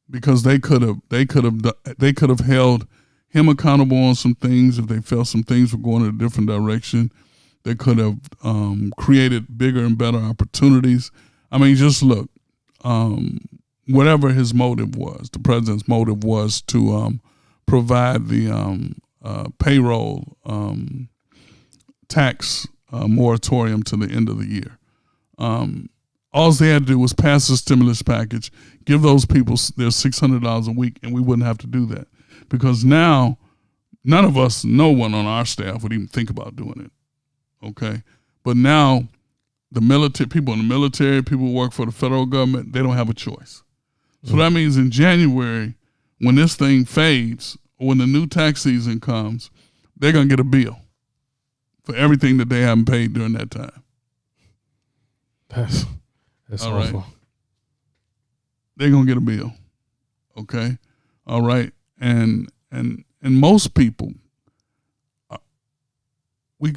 Because they could have held him accountable on some things if they felt some things were going in a different direction. They could have created bigger and better opportunities. I mean, just look, whatever his motive was, the president's motive was to provide the payroll tax moratorium to the end of the year. All they had to do was pass the stimulus package, give those people their $600 a week, and we wouldn't have to do that. Because now, none of us, no one on our staff would even think about doing it, okay? But now, the military, people in the military, people who work for the federal government, they don't have a choice. So that means in January, when this thing fades, or when the new tax season comes, they're going to get a bill for everything that they haven't paid during that time. That's all awful. Right. They're going to get a bill. Okay? All right? And most people, we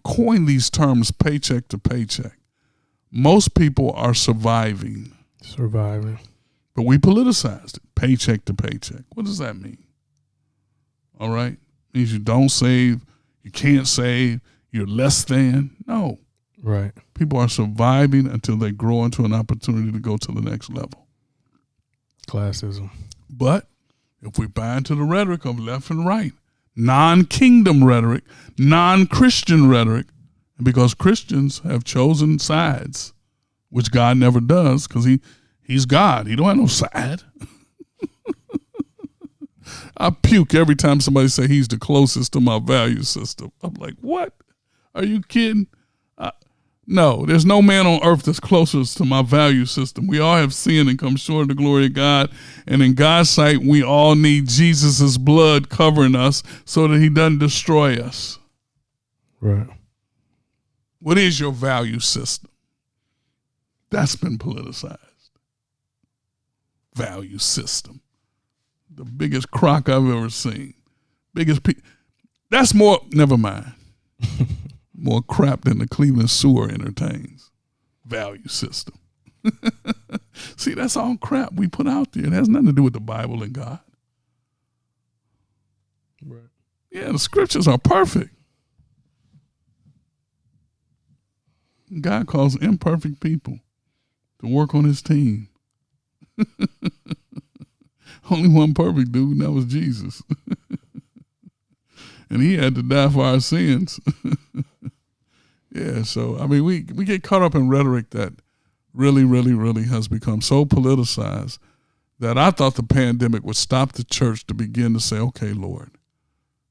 coin these terms paycheck to paycheck. Most people are surviving. But we politicized it, paycheck to paycheck. What does that mean? All right? It means you don't save, you can't save, you're less than. No. Right. People are surviving until they grow into an opportunity to go to the next level. Classism. But if we buy into the rhetoric of left and right, non-kingdom rhetoric, non-Christian rhetoric, because Christians have chosen sides, which God never does because he's God. He don't have no side. I puke every time somebody say he's the closest to my value system. I'm like, what? Are you kidding? No, there's no man on earth that's closest to my value system. We all have sinned and come short of the glory of God. And in God's sight, we all need Jesus' blood covering us so that he doesn't destroy us. Right. What is your value system? That's been politicized. Value system. The biggest crock I've ever seen. That's more, never mind. More crap than the Cleveland sewer entertains. Value system. See, that's all crap we put out there. It has nothing to do with the Bible and God. Right. Yeah, the scriptures are perfect. God calls imperfect people to work on his team. Only one perfect dude, and that was Jesus. And he had to die for our sins. Yeah, so, I mean, we get caught up in rhetoric that really, really, really has become so politicized that I thought the pandemic would stop the church to begin to say, okay, Lord,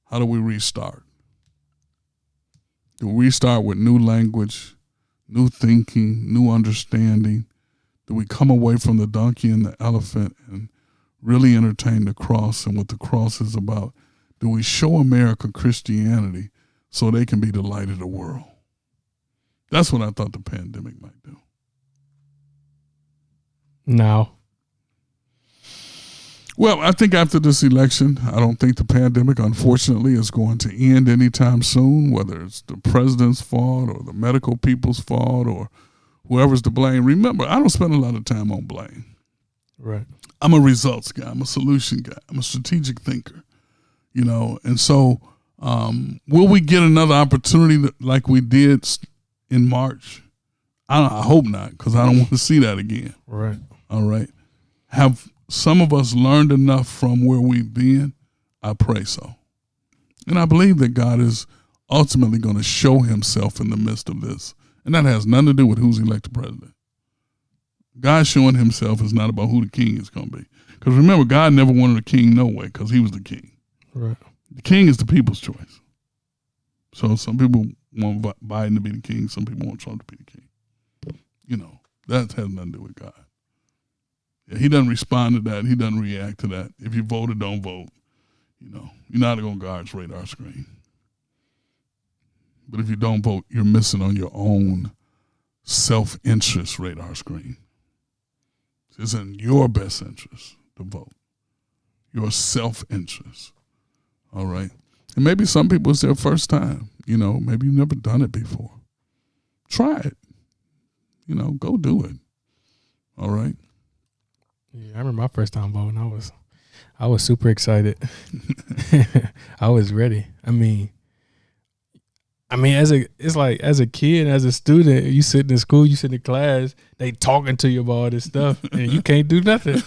how do we restart? Do we restart with new language, new thinking, new understanding? Do we come away from the donkey and the elephant and really entertain the cross and what the cross is about? Do we show America Christianity so they can be the light of the world? That's what I thought the pandemic might do. Now. Well, I think after this election, I don't think the pandemic, unfortunately, is going to end anytime soon, whether it's the president's fault or the medical people's fault or whoever's to blame. Remember, I don't spend a lot of time on blame. Right. I'm a results guy. I'm a solution guy. I'm a strategic thinker, And so will we get another opportunity like we did in March? I hope not, because I don't want to see that again. Right. All right. Have some of us learned enough from where we've been? I pray so. And I believe that God is ultimately going to show himself in the midst of this. And that has nothing to do with who's elected president. God showing himself is not about who the king is going to be. Because remember, God never wanted a king no way, because he was the king. Right. The king is the people's choice. So some people want Biden to be the king. Some people want Trump to be the king. That has nothing to do with God. Yeah, he doesn't respond to that. He doesn't react to that. If you vote or don't vote, you're not going to God's radar screen. But if you don't vote, you're missing on your own self-interest radar screen. It's in your best interest to vote. Your self-interest. All right? And maybe some people, it's their first time. Maybe you've never done it before. Try it. Go do it. All right? Yeah, I remember my first time voting. I was super excited. I was ready. I mean, as a kid, as a student, you sit in school, you sit in class, they talking to you about all this stuff, and you can't do nothing.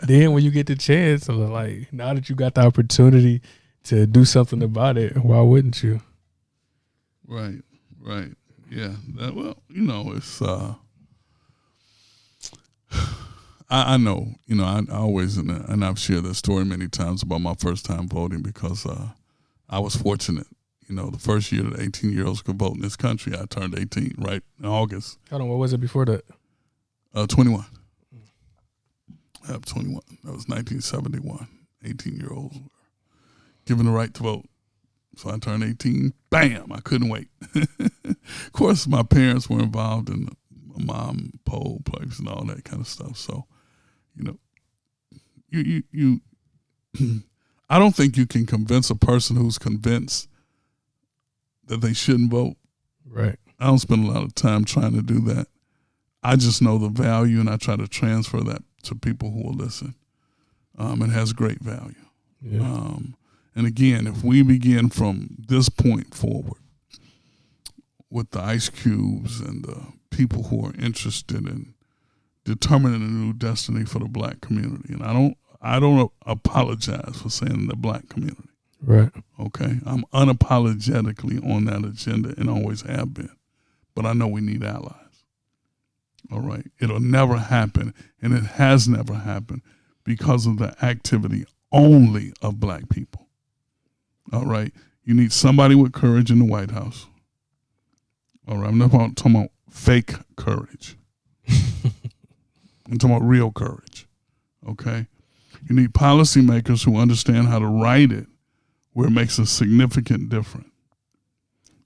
Then when you get the chance, now that you got the opportunity to do something about it, why wouldn't you? Right. Yeah. It's I know, I always, and I've shared this story many times about my first time voting, because I was fortunate. The first year that 18-year-olds could vote in this country, I turned 18, right, in August. Hold on, what was it before that? 21. I have 21. That was 1971. 18-year-olds were given the right to vote. So I turned 18, bam, I couldn't wait. Of course, my parents were involved in my mom poll place and all that kind of stuff. So, you I don't think you can convince a person who's convinced that they shouldn't vote. Right. I don't spend a lot of time trying to do that. I just know the value, and I try to transfer that to people who will listen. It has great value. Yeah. And again, if we begin from this point forward with the ice cubes and the people who are interested in determining a new destiny for the black community, and I don't apologize for saying the black community. Right. Okay. I'm unapologetically on that agenda and always have been. But I know we need allies. All right. It'll never happen, and it has never happened because of the activity only of black people. All right. You need somebody with courage in the White House. All right. I'm not talking about fake courage. I'm talking about real courage. Okay. You need policymakers who understand how to write it where it makes a significant difference.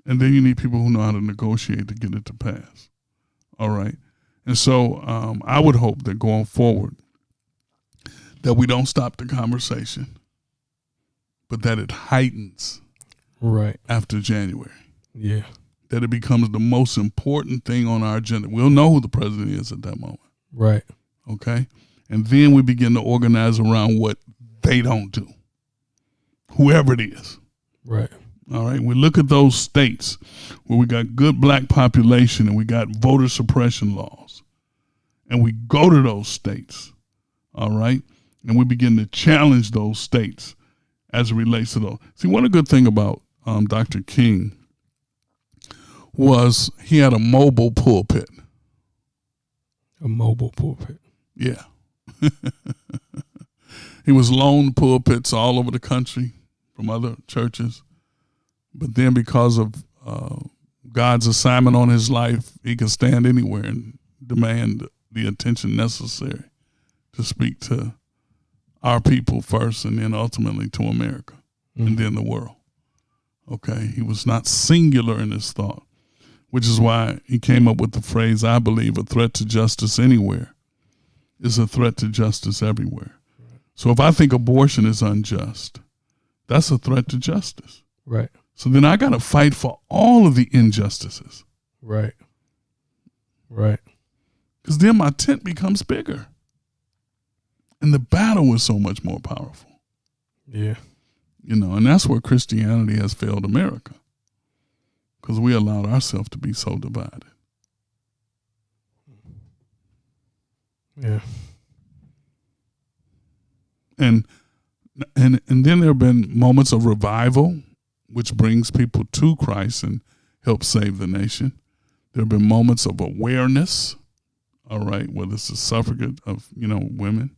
And then you need people who know how to negotiate to get it to pass. All right. And so I would hope that going forward that we don't stop the conversation, but that it heightens right after January. Yeah. That it becomes the most important thing on our agenda. We'll know who the president is at that moment. Right. Okay? And then we begin to organize around what they don't do, whoever it is. Right. All right. We look at those states where we got good black population and we got voter suppression laws. And we go to those states. All right. And we begin to challenge those states as it relates to those. See, one good thing about Dr. King was he had a mobile pulpit. A mobile pulpit. Yeah. He was loaned pulpits all over the country from other churches. But then because of God's assignment on his life, he could stand anywhere and demand the attention necessary to speak to our people first and then ultimately to America and then the world. Okay? He was not singular in his thought, which is why he came up with the phrase, I believe, a threat to justice anywhere is a threat to justice everywhere. So if I think abortion is unjust, that's a threat to justice. Right. So then I got to fight for all of the injustices. Right. Right. Because then my tent becomes bigger. And the battle is so much more powerful. Yeah. You know, and that's where Christianity has failed America. Because we allowed ourselves to be so divided. Yeah. And then there have been moments of revival, which brings people to Christ and helps save the nation. There have been moments of awareness, all right, whether it's the suffragette of, women,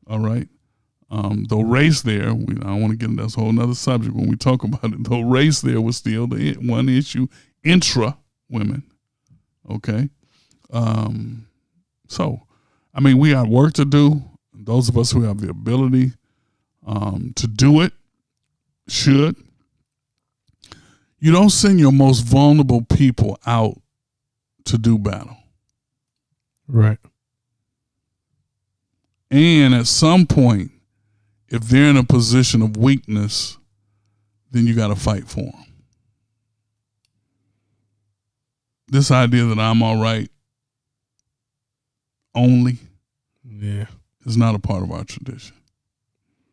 all right. Though race there, I don't want to get into this whole other subject when we talk about it, though race there was still the one issue, intra-women, okay? So, I mean, we have work to do. Those of us who have the ability to do it should. You don't send your most vulnerable people out to do battle. Right. And at some point, if they're in a position of weakness, then you got to fight for them. This idea that I'm all right only is not a part of our tradition.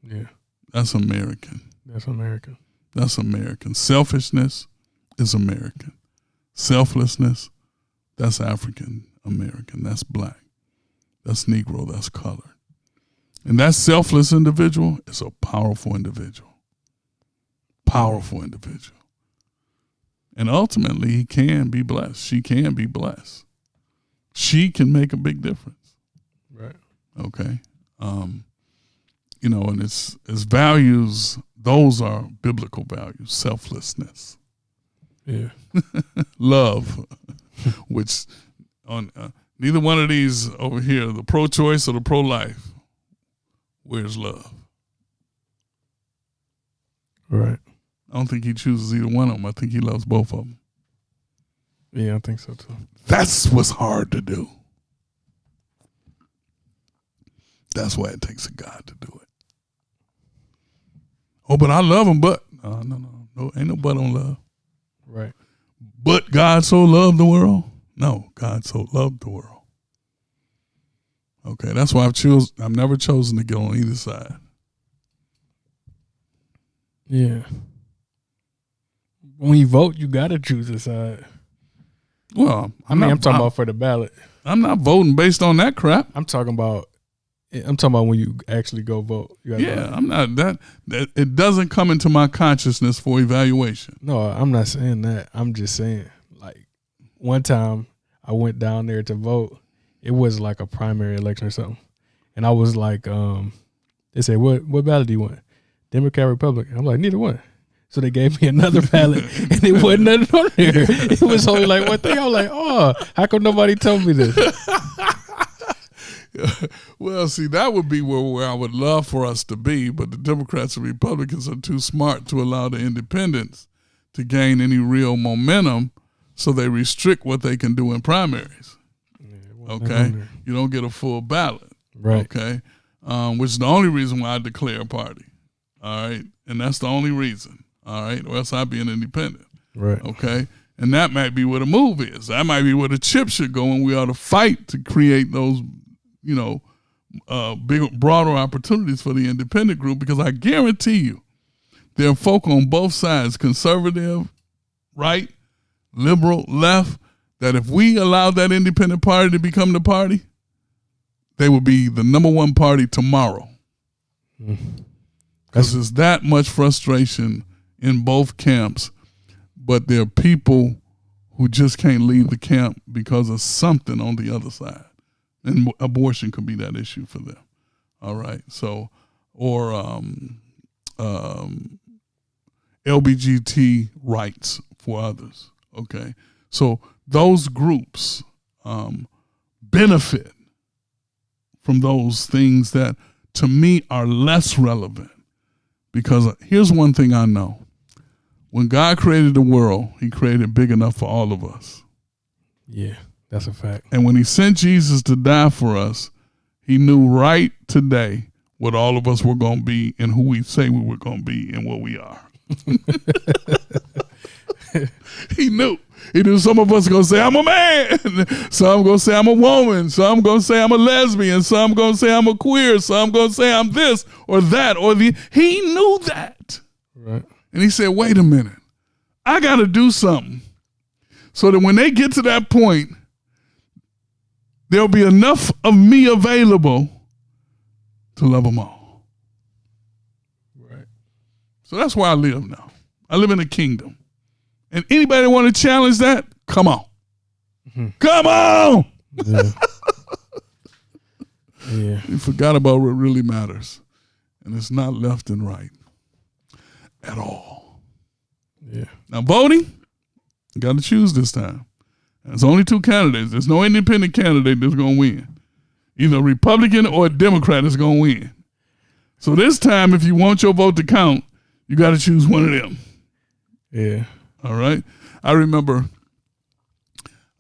Yeah. That's American. That's American. That's American. Selfishness is American. Selflessness, that's African American. That's black. That's Negro. That's colored. And that selfless individual is a powerful individual. Powerful individual. And ultimately, he can be blessed. She can be blessed. She can make a big difference. Right. Okay. And it's values, those are biblical values. Selflessness. Yeah. Love, which on neither one of these over here, the pro-choice or the pro-life, where's love? Right. I don't think he chooses either one of them. I think he loves both of them. Yeah, I think so too. That's what's hard to do. That's why it takes a God to do it. Oh, but I love him, but no, ain't no but on love. Right. But God so loved the world. No, God so loved the world. Okay, that's why I've never chosen to get on either side. Yeah. When you vote, you gotta choose a side. Well, I'm talking about for the ballot. I'm not voting based on that crap. I'm talking about when you actually go vote. Yeah, I'm not that. It doesn't come into my consciousness for evaluation. No, I'm not saying that. I'm just saying, like, one time I went down there to vote. It was like a primary election or something, and I was like, they said, "What ballot do you want? Democrat, Republican?" I'm like, neither one. So they gave me another ballot, and it wasn't nothing on there. It was only like one thing. I was like, "Oh, how come nobody told me this?" Well, see, that would be where I would love for us to be, but the Democrats and Republicans are too smart to allow the independents to gain any real momentum, so they restrict what they can do in primaries. Okay? You don't get a full ballot. Right. Okay? Which is the only reason why I declare a party. All right? And that's the only reason. All right? Or else I'd be an independent. Right. Okay? And that might be where the move is. That might be where the chip should go, and we ought to fight to create those, bigger, broader opportunities for the independent group, because I guarantee you there are folk on both sides, conservative, right, liberal, left, that if we allowed that independent party to become the party, they would be the number one party tomorrow. Because there's that much frustration in both camps, but there are people who just can't leave the camp because of something on the other side. And abortion could be that issue for them. All right. So, or LGBT rights for others. Okay. So those groups benefit from those things that to me are less relevant. Because here's one thing I know. When God created the world, he created it big enough for all of us. Yeah, that's a fact. And when he sent Jesus to die for us, he knew right today what all of us were going to be and who we say we were going to be and what we are. He knew. He knew some of us are going to say, I'm a man. Some going to say I'm a woman. Some going to say I'm a lesbian. Some going to say I'm a queer. Some going to say I'm this or that or the. He knew that. Right. And he said, wait a minute. I got to do something so that when they get to that point, there'll be enough of me available to love them all. Right. So that's where I live now. I live in the kingdom. And anybody want to challenge that? Come on. Mm-hmm. Come on. Yeah. Yeah. You forgot about what really matters. And it's not left and right at all. Yeah. Now voting, you got to choose this time. There's only two candidates. There's no independent candidate that's going to win. Either a Republican or a Democrat is going to win. So this time, if you want your vote to count, you got to choose one of them. Yeah. All right. I remember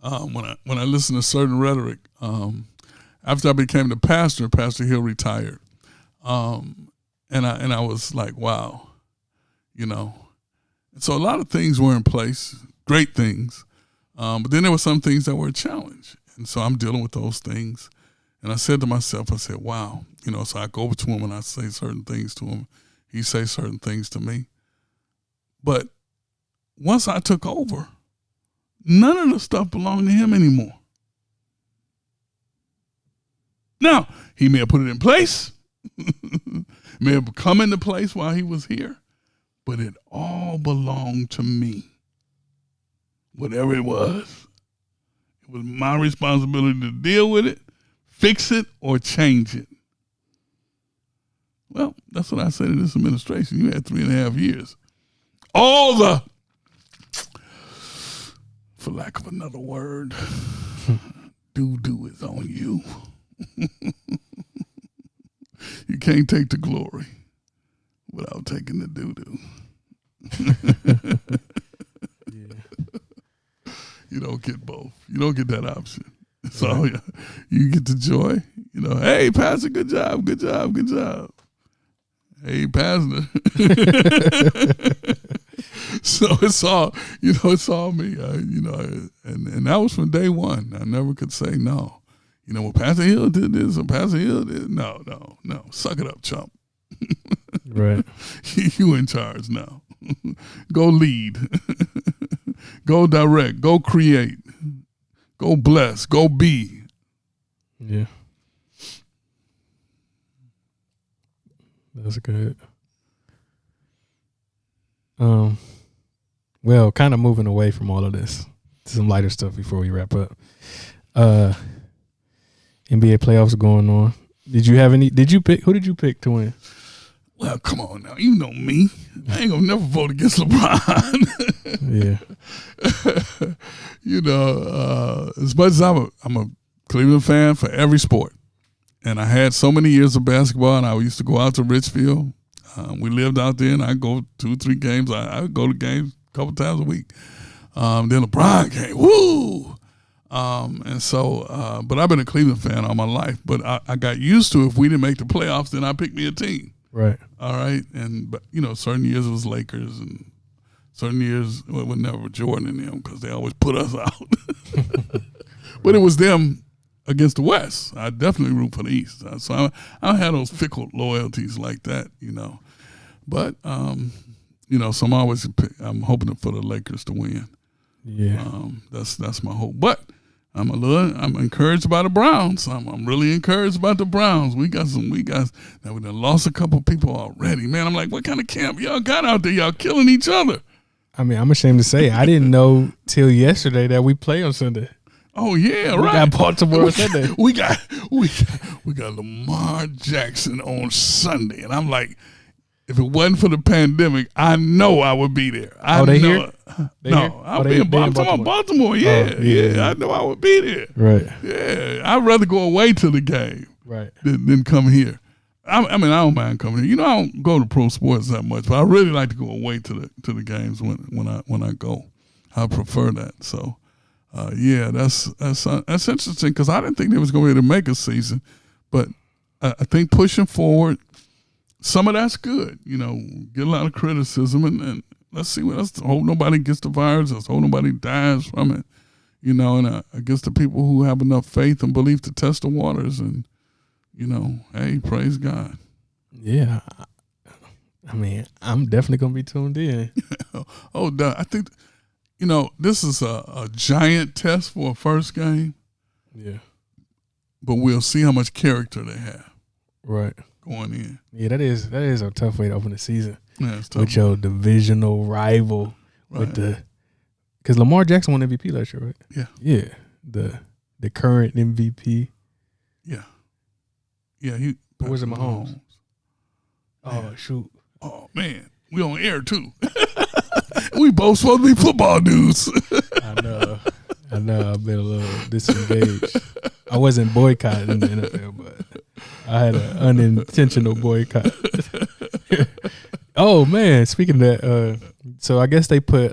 when I listened to certain rhetoric, after I became the pastor, Pastor Hill retired. And I was like, wow, you know. So a lot of things were in place, great things. But then there were some things that were a challenge. And so I'm dealing with those things. And I said to myself, I said, wow, you know, so I go over to him and I say certain things to him. He says certain things to me. But once I took over, none of the stuff belonged to him anymore. Now, he may have put it in place, may have come into place while he was here, but it all belonged to me. Whatever it was my responsibility to deal with it, fix it, or change it. Well, that's what I said in this administration. You had 3.5 years. All the, for lack of another word, doo-doo is on you. You can't take the glory without taking the doo-doo. Yeah. You don't get both. You don't get that option. So right. You get the joy. You know, hey, Pastor, good job, good job, good job. Hey, Pastor. So it's all, you know, it's all me. You know, and that was from day one. I never could say no. You know, well, Pastor Hill did this or Pastor Hill did. No. Suck it up, chump. Right. You in charge now. Go lead. Go direct. Go create. Go bless. Go be. Yeah. That's good. Well, kind of moving away from all of this to some lighter stuff before we wrap up. NBA playoffs are going on. Who did you pick to win? Well, come on now. You know me. I ain't gonna never vote against LeBron. Yeah. You know, as much as I'm a Cleveland fan for every sport. And I had so many years of basketball, and I used to go out to Richfield. We lived out there, and I'd go 2-3 games. I would go to games a couple times a week. Then LeBron came. Woo! And so, but I've been a Cleveland fan all my life. But I got used to if we didn't make the playoffs, then I picked me a team. Right. All right. But you know, certain years it was Lakers, and certain years it was never Jordan and them because they always put us out. But it was them against the West. I definitely root for the East. So I don't have those fickle loyalties like that, you know. But you know, so I'm hoping for the Lakers to win. Yeah. That's my hope. But I'm encouraged by the Browns. I'm really encouraged about the Browns. We got now we done lost a couple people already. Man, I'm like, what kind of camp y'all got out there? Y'all killing each other. I mean, I'm ashamed to say I didn't know till yesterday that we play on Sunday. Oh yeah, right. We got Baltimore Sunday. We got Lamar Jackson on Sunday, and I'm like, if it wasn't for the pandemic, I know I would be there. They here? I'll be in Baltimore. Yeah. I know I would be there. Right. Yeah, I'd rather go away to the game, right, than come here. I mean, I don't mind coming here. You know, I don't go to pro sports that much, but I really like to go away to the games when I go. I prefer that. So. Yeah, that's interesting because I didn't think they was going to be able to make a season, but I think pushing forward, some of that's good. You know, get a lot of criticism, and let's see what else. Hope nobody gets the virus. Let's hope nobody dies from it. You know, and I guess the people who have enough faith and belief to test the waters, and you know, hey, praise God. Yeah, I mean, I'm definitely gonna be tuned in. I think, you know, this is a giant test for a first game. Yeah, but we'll see how much character they have. Right. Going in. Yeah, that is a tough way to open the season. Yeah, it's tough. With your divisional rival, right. Because Lamar Jackson won MVP last year, right? Yeah. Yeah. The current MVP. Yeah. Yeah. Or was it Mahomes? Man. Oh, shoot. Oh, man. We on air, too. We both supposed to be football dudes. I know. I've been a little disengaged. I wasn't boycotting the NFL, but I had an unintentional boycott. Oh, man. Speaking of that, so I guess they put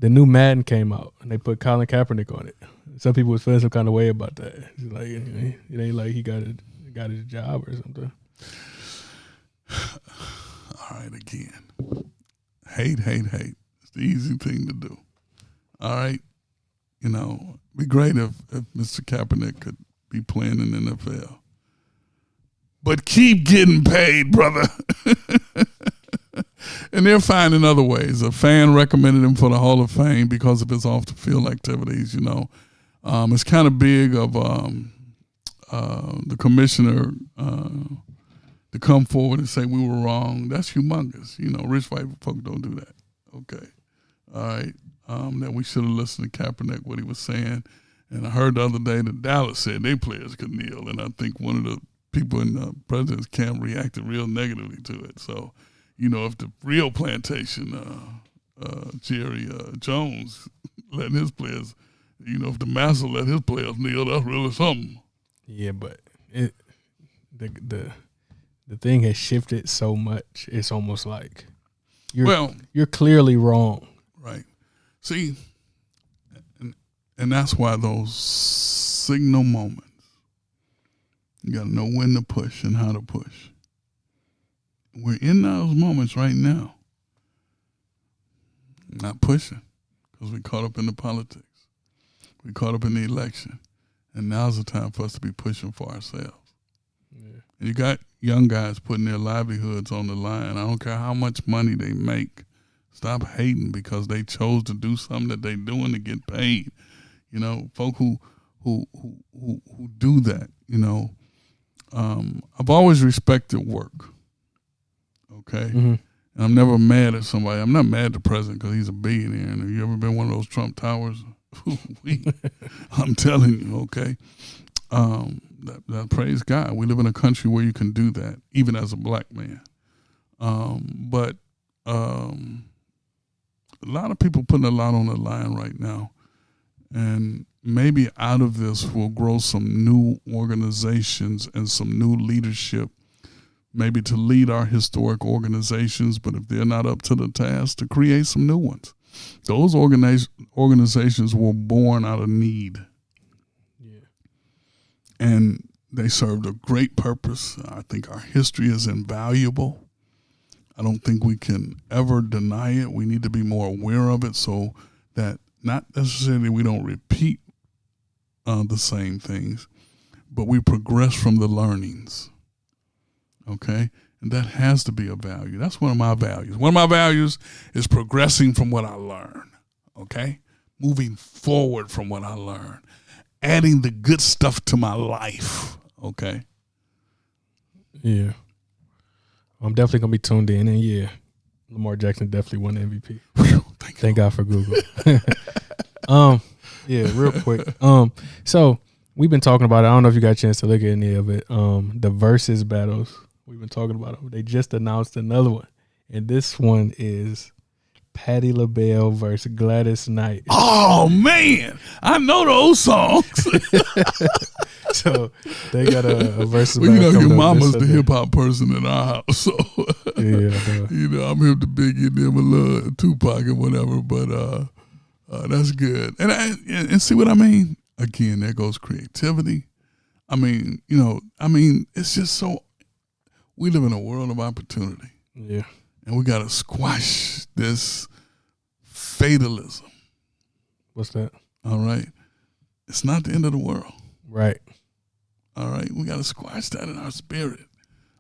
the new Madden came out, and they put Colin Kaepernick on it. Some people was feeling some kind of way about that. It's like, it ain't like he got his job or something. All right, again. Hate. It's the easy thing to do. All right. You know, it'd be great if Mr. Kaepernick could be playing in the NFL. But keep getting paid, brother. And they're finding other ways. A fan recommended him for the Hall of Fame because of his off-the-field activities, you know. It's kind of big of the commissioner to come forward and say we were wrong. That's humongous. You know, rich white folk don't do that. Okay. All right. That we should have listened to Kaepernick, what he was saying. And I heard the other day that Dallas said their players could kneel. And I think one of the people in the president's camp reacted real negatively to it. So, you know, if the real plantation, Jerry Jones, letting his players, you know, if the master let his players kneel, that's really something. Yeah, but the thing has shifted so much. It's almost like you're clearly wrong. Right. See, and that's why those signal moments, you got to know when to push and how to push. We're in those moments right now. Not pushing because we caught up in the politics. We caught up in the election. And now's the time for us to be pushing for ourselves. Yeah. And you got young guys putting their livelihoods on the line. I don't care how much money they make. Stop hating because they chose to do something that they're doing to get paid. You know, folk who do that, you know. I've always respected work. Okay? Mm-hmm. And I'm never mad at somebody. I'm not mad at the president because he's a billionaire. And have you ever been one of those Trump towers? I'm telling you, okay? That praise God. We live in a country where you can do that, even as a black man. But a lot of people putting a lot on the line right now. And maybe out of this will grow some new organizations and some new leadership, maybe to lead our historic organizations, but if they're not up to the task, to create some new ones. Those organizations were born out of need. Yeah. And they served a great purpose. I think our history is invaluable. I don't think we can ever deny it. We need to be more aware of it so that not necessarily we don't repeat the same things, but we progress from the learnings. Okay? And that has to be a value. That's one of my values. One of my values is progressing from what I learn. Okay? Moving forward from what I learn. Adding the good stuff to my life. Okay? Yeah. I'm definitely going to be tuned in. And yeah, Lamar Jackson definitely won the MVP. Whew, Thank God for Google. Yeah, real quick. So we've been talking about it. I don't know if you got a chance to look at any of it. The versus battles. We've been talking about it. They just announced another one. And this one is Patti LaBelle versus Gladys Knight. Oh, man. I know those songs. So they got a versus well, battle. You know, your mama's the hip-hop person in our house. So, yeah, you know, I'm hip to Biggie and them a little Tupac and whatever. But that's good. And see what I mean? Again, there goes creativity. I mean, it's just so, we live in a world of opportunity. Yeah. And we got to squash this fatalism. What's that? All right. It's not the end of the world. Right. All right. We got to squash that in our spirit.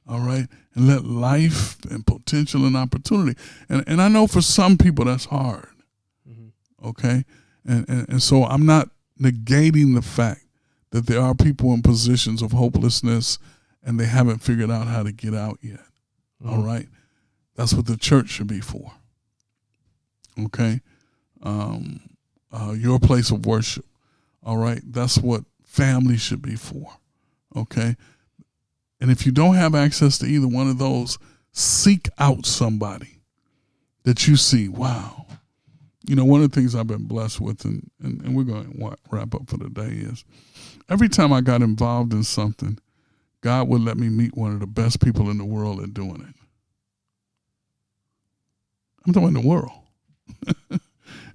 All right. And let life and potential and opportunity. And I know for some people that's hard. Mm-hmm. Okay. And so I'm not negating the fact that there are people in positions of hopelessness and they haven't figured out how to get out yet. Mm-hmm. All right. That's what the church should be for. Okay. Your place of worship. All right. That's what family should be for. Okay. And if you don't have access to either one of those, seek out somebody that you see. Wow. One of the things I've been blessed with, and we're going to wrap up for the day, is every time I got involved in something, God would let me meet one of the best people in the world at doing it. I'm talking in the world.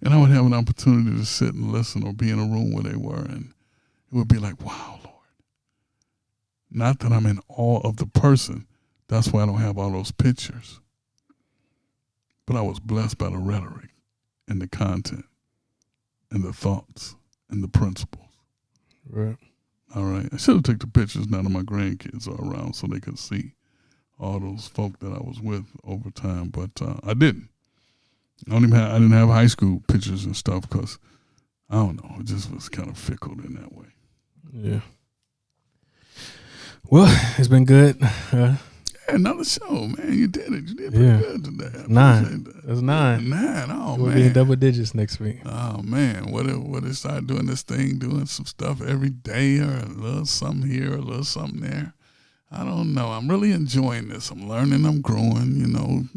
And I would have an opportunity to sit and listen or be in a room where they were, and it would be like, wow, Lord. Not that I'm in awe of the person. That's why I don't have all those pictures. But I was blessed by the rhetoric and the content and the thoughts and the principles. Right. All right. I should have taken the pictures now that my grandkids are around so they could see all those folk that I was with over time, but I didn't. I didn't have high school pictures and stuff because, I don't know, it just was kind of fickle in that way. Yeah. Well, it's been good. Another show, man. You did it. You did pretty good today. 9. That's 9. 9. Oh, we'll man. be in double digits next week. Oh, man. What if start doing this thing, doing some stuff every day or a little something here, a little something there? I don't know. I'm really enjoying this. I'm learning. I'm growing,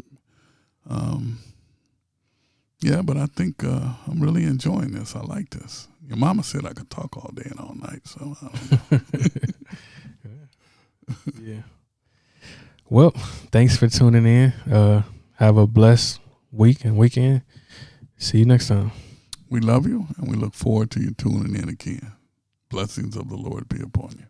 Yeah, but I think I'm really enjoying this. I like this. Your mama said I could talk all day and all night, so I don't know. Yeah. Well, thanks for tuning in. Have a blessed week and weekend. See you next time. We love you, and we look forward to you tuning in again. Blessings of the Lord be upon you.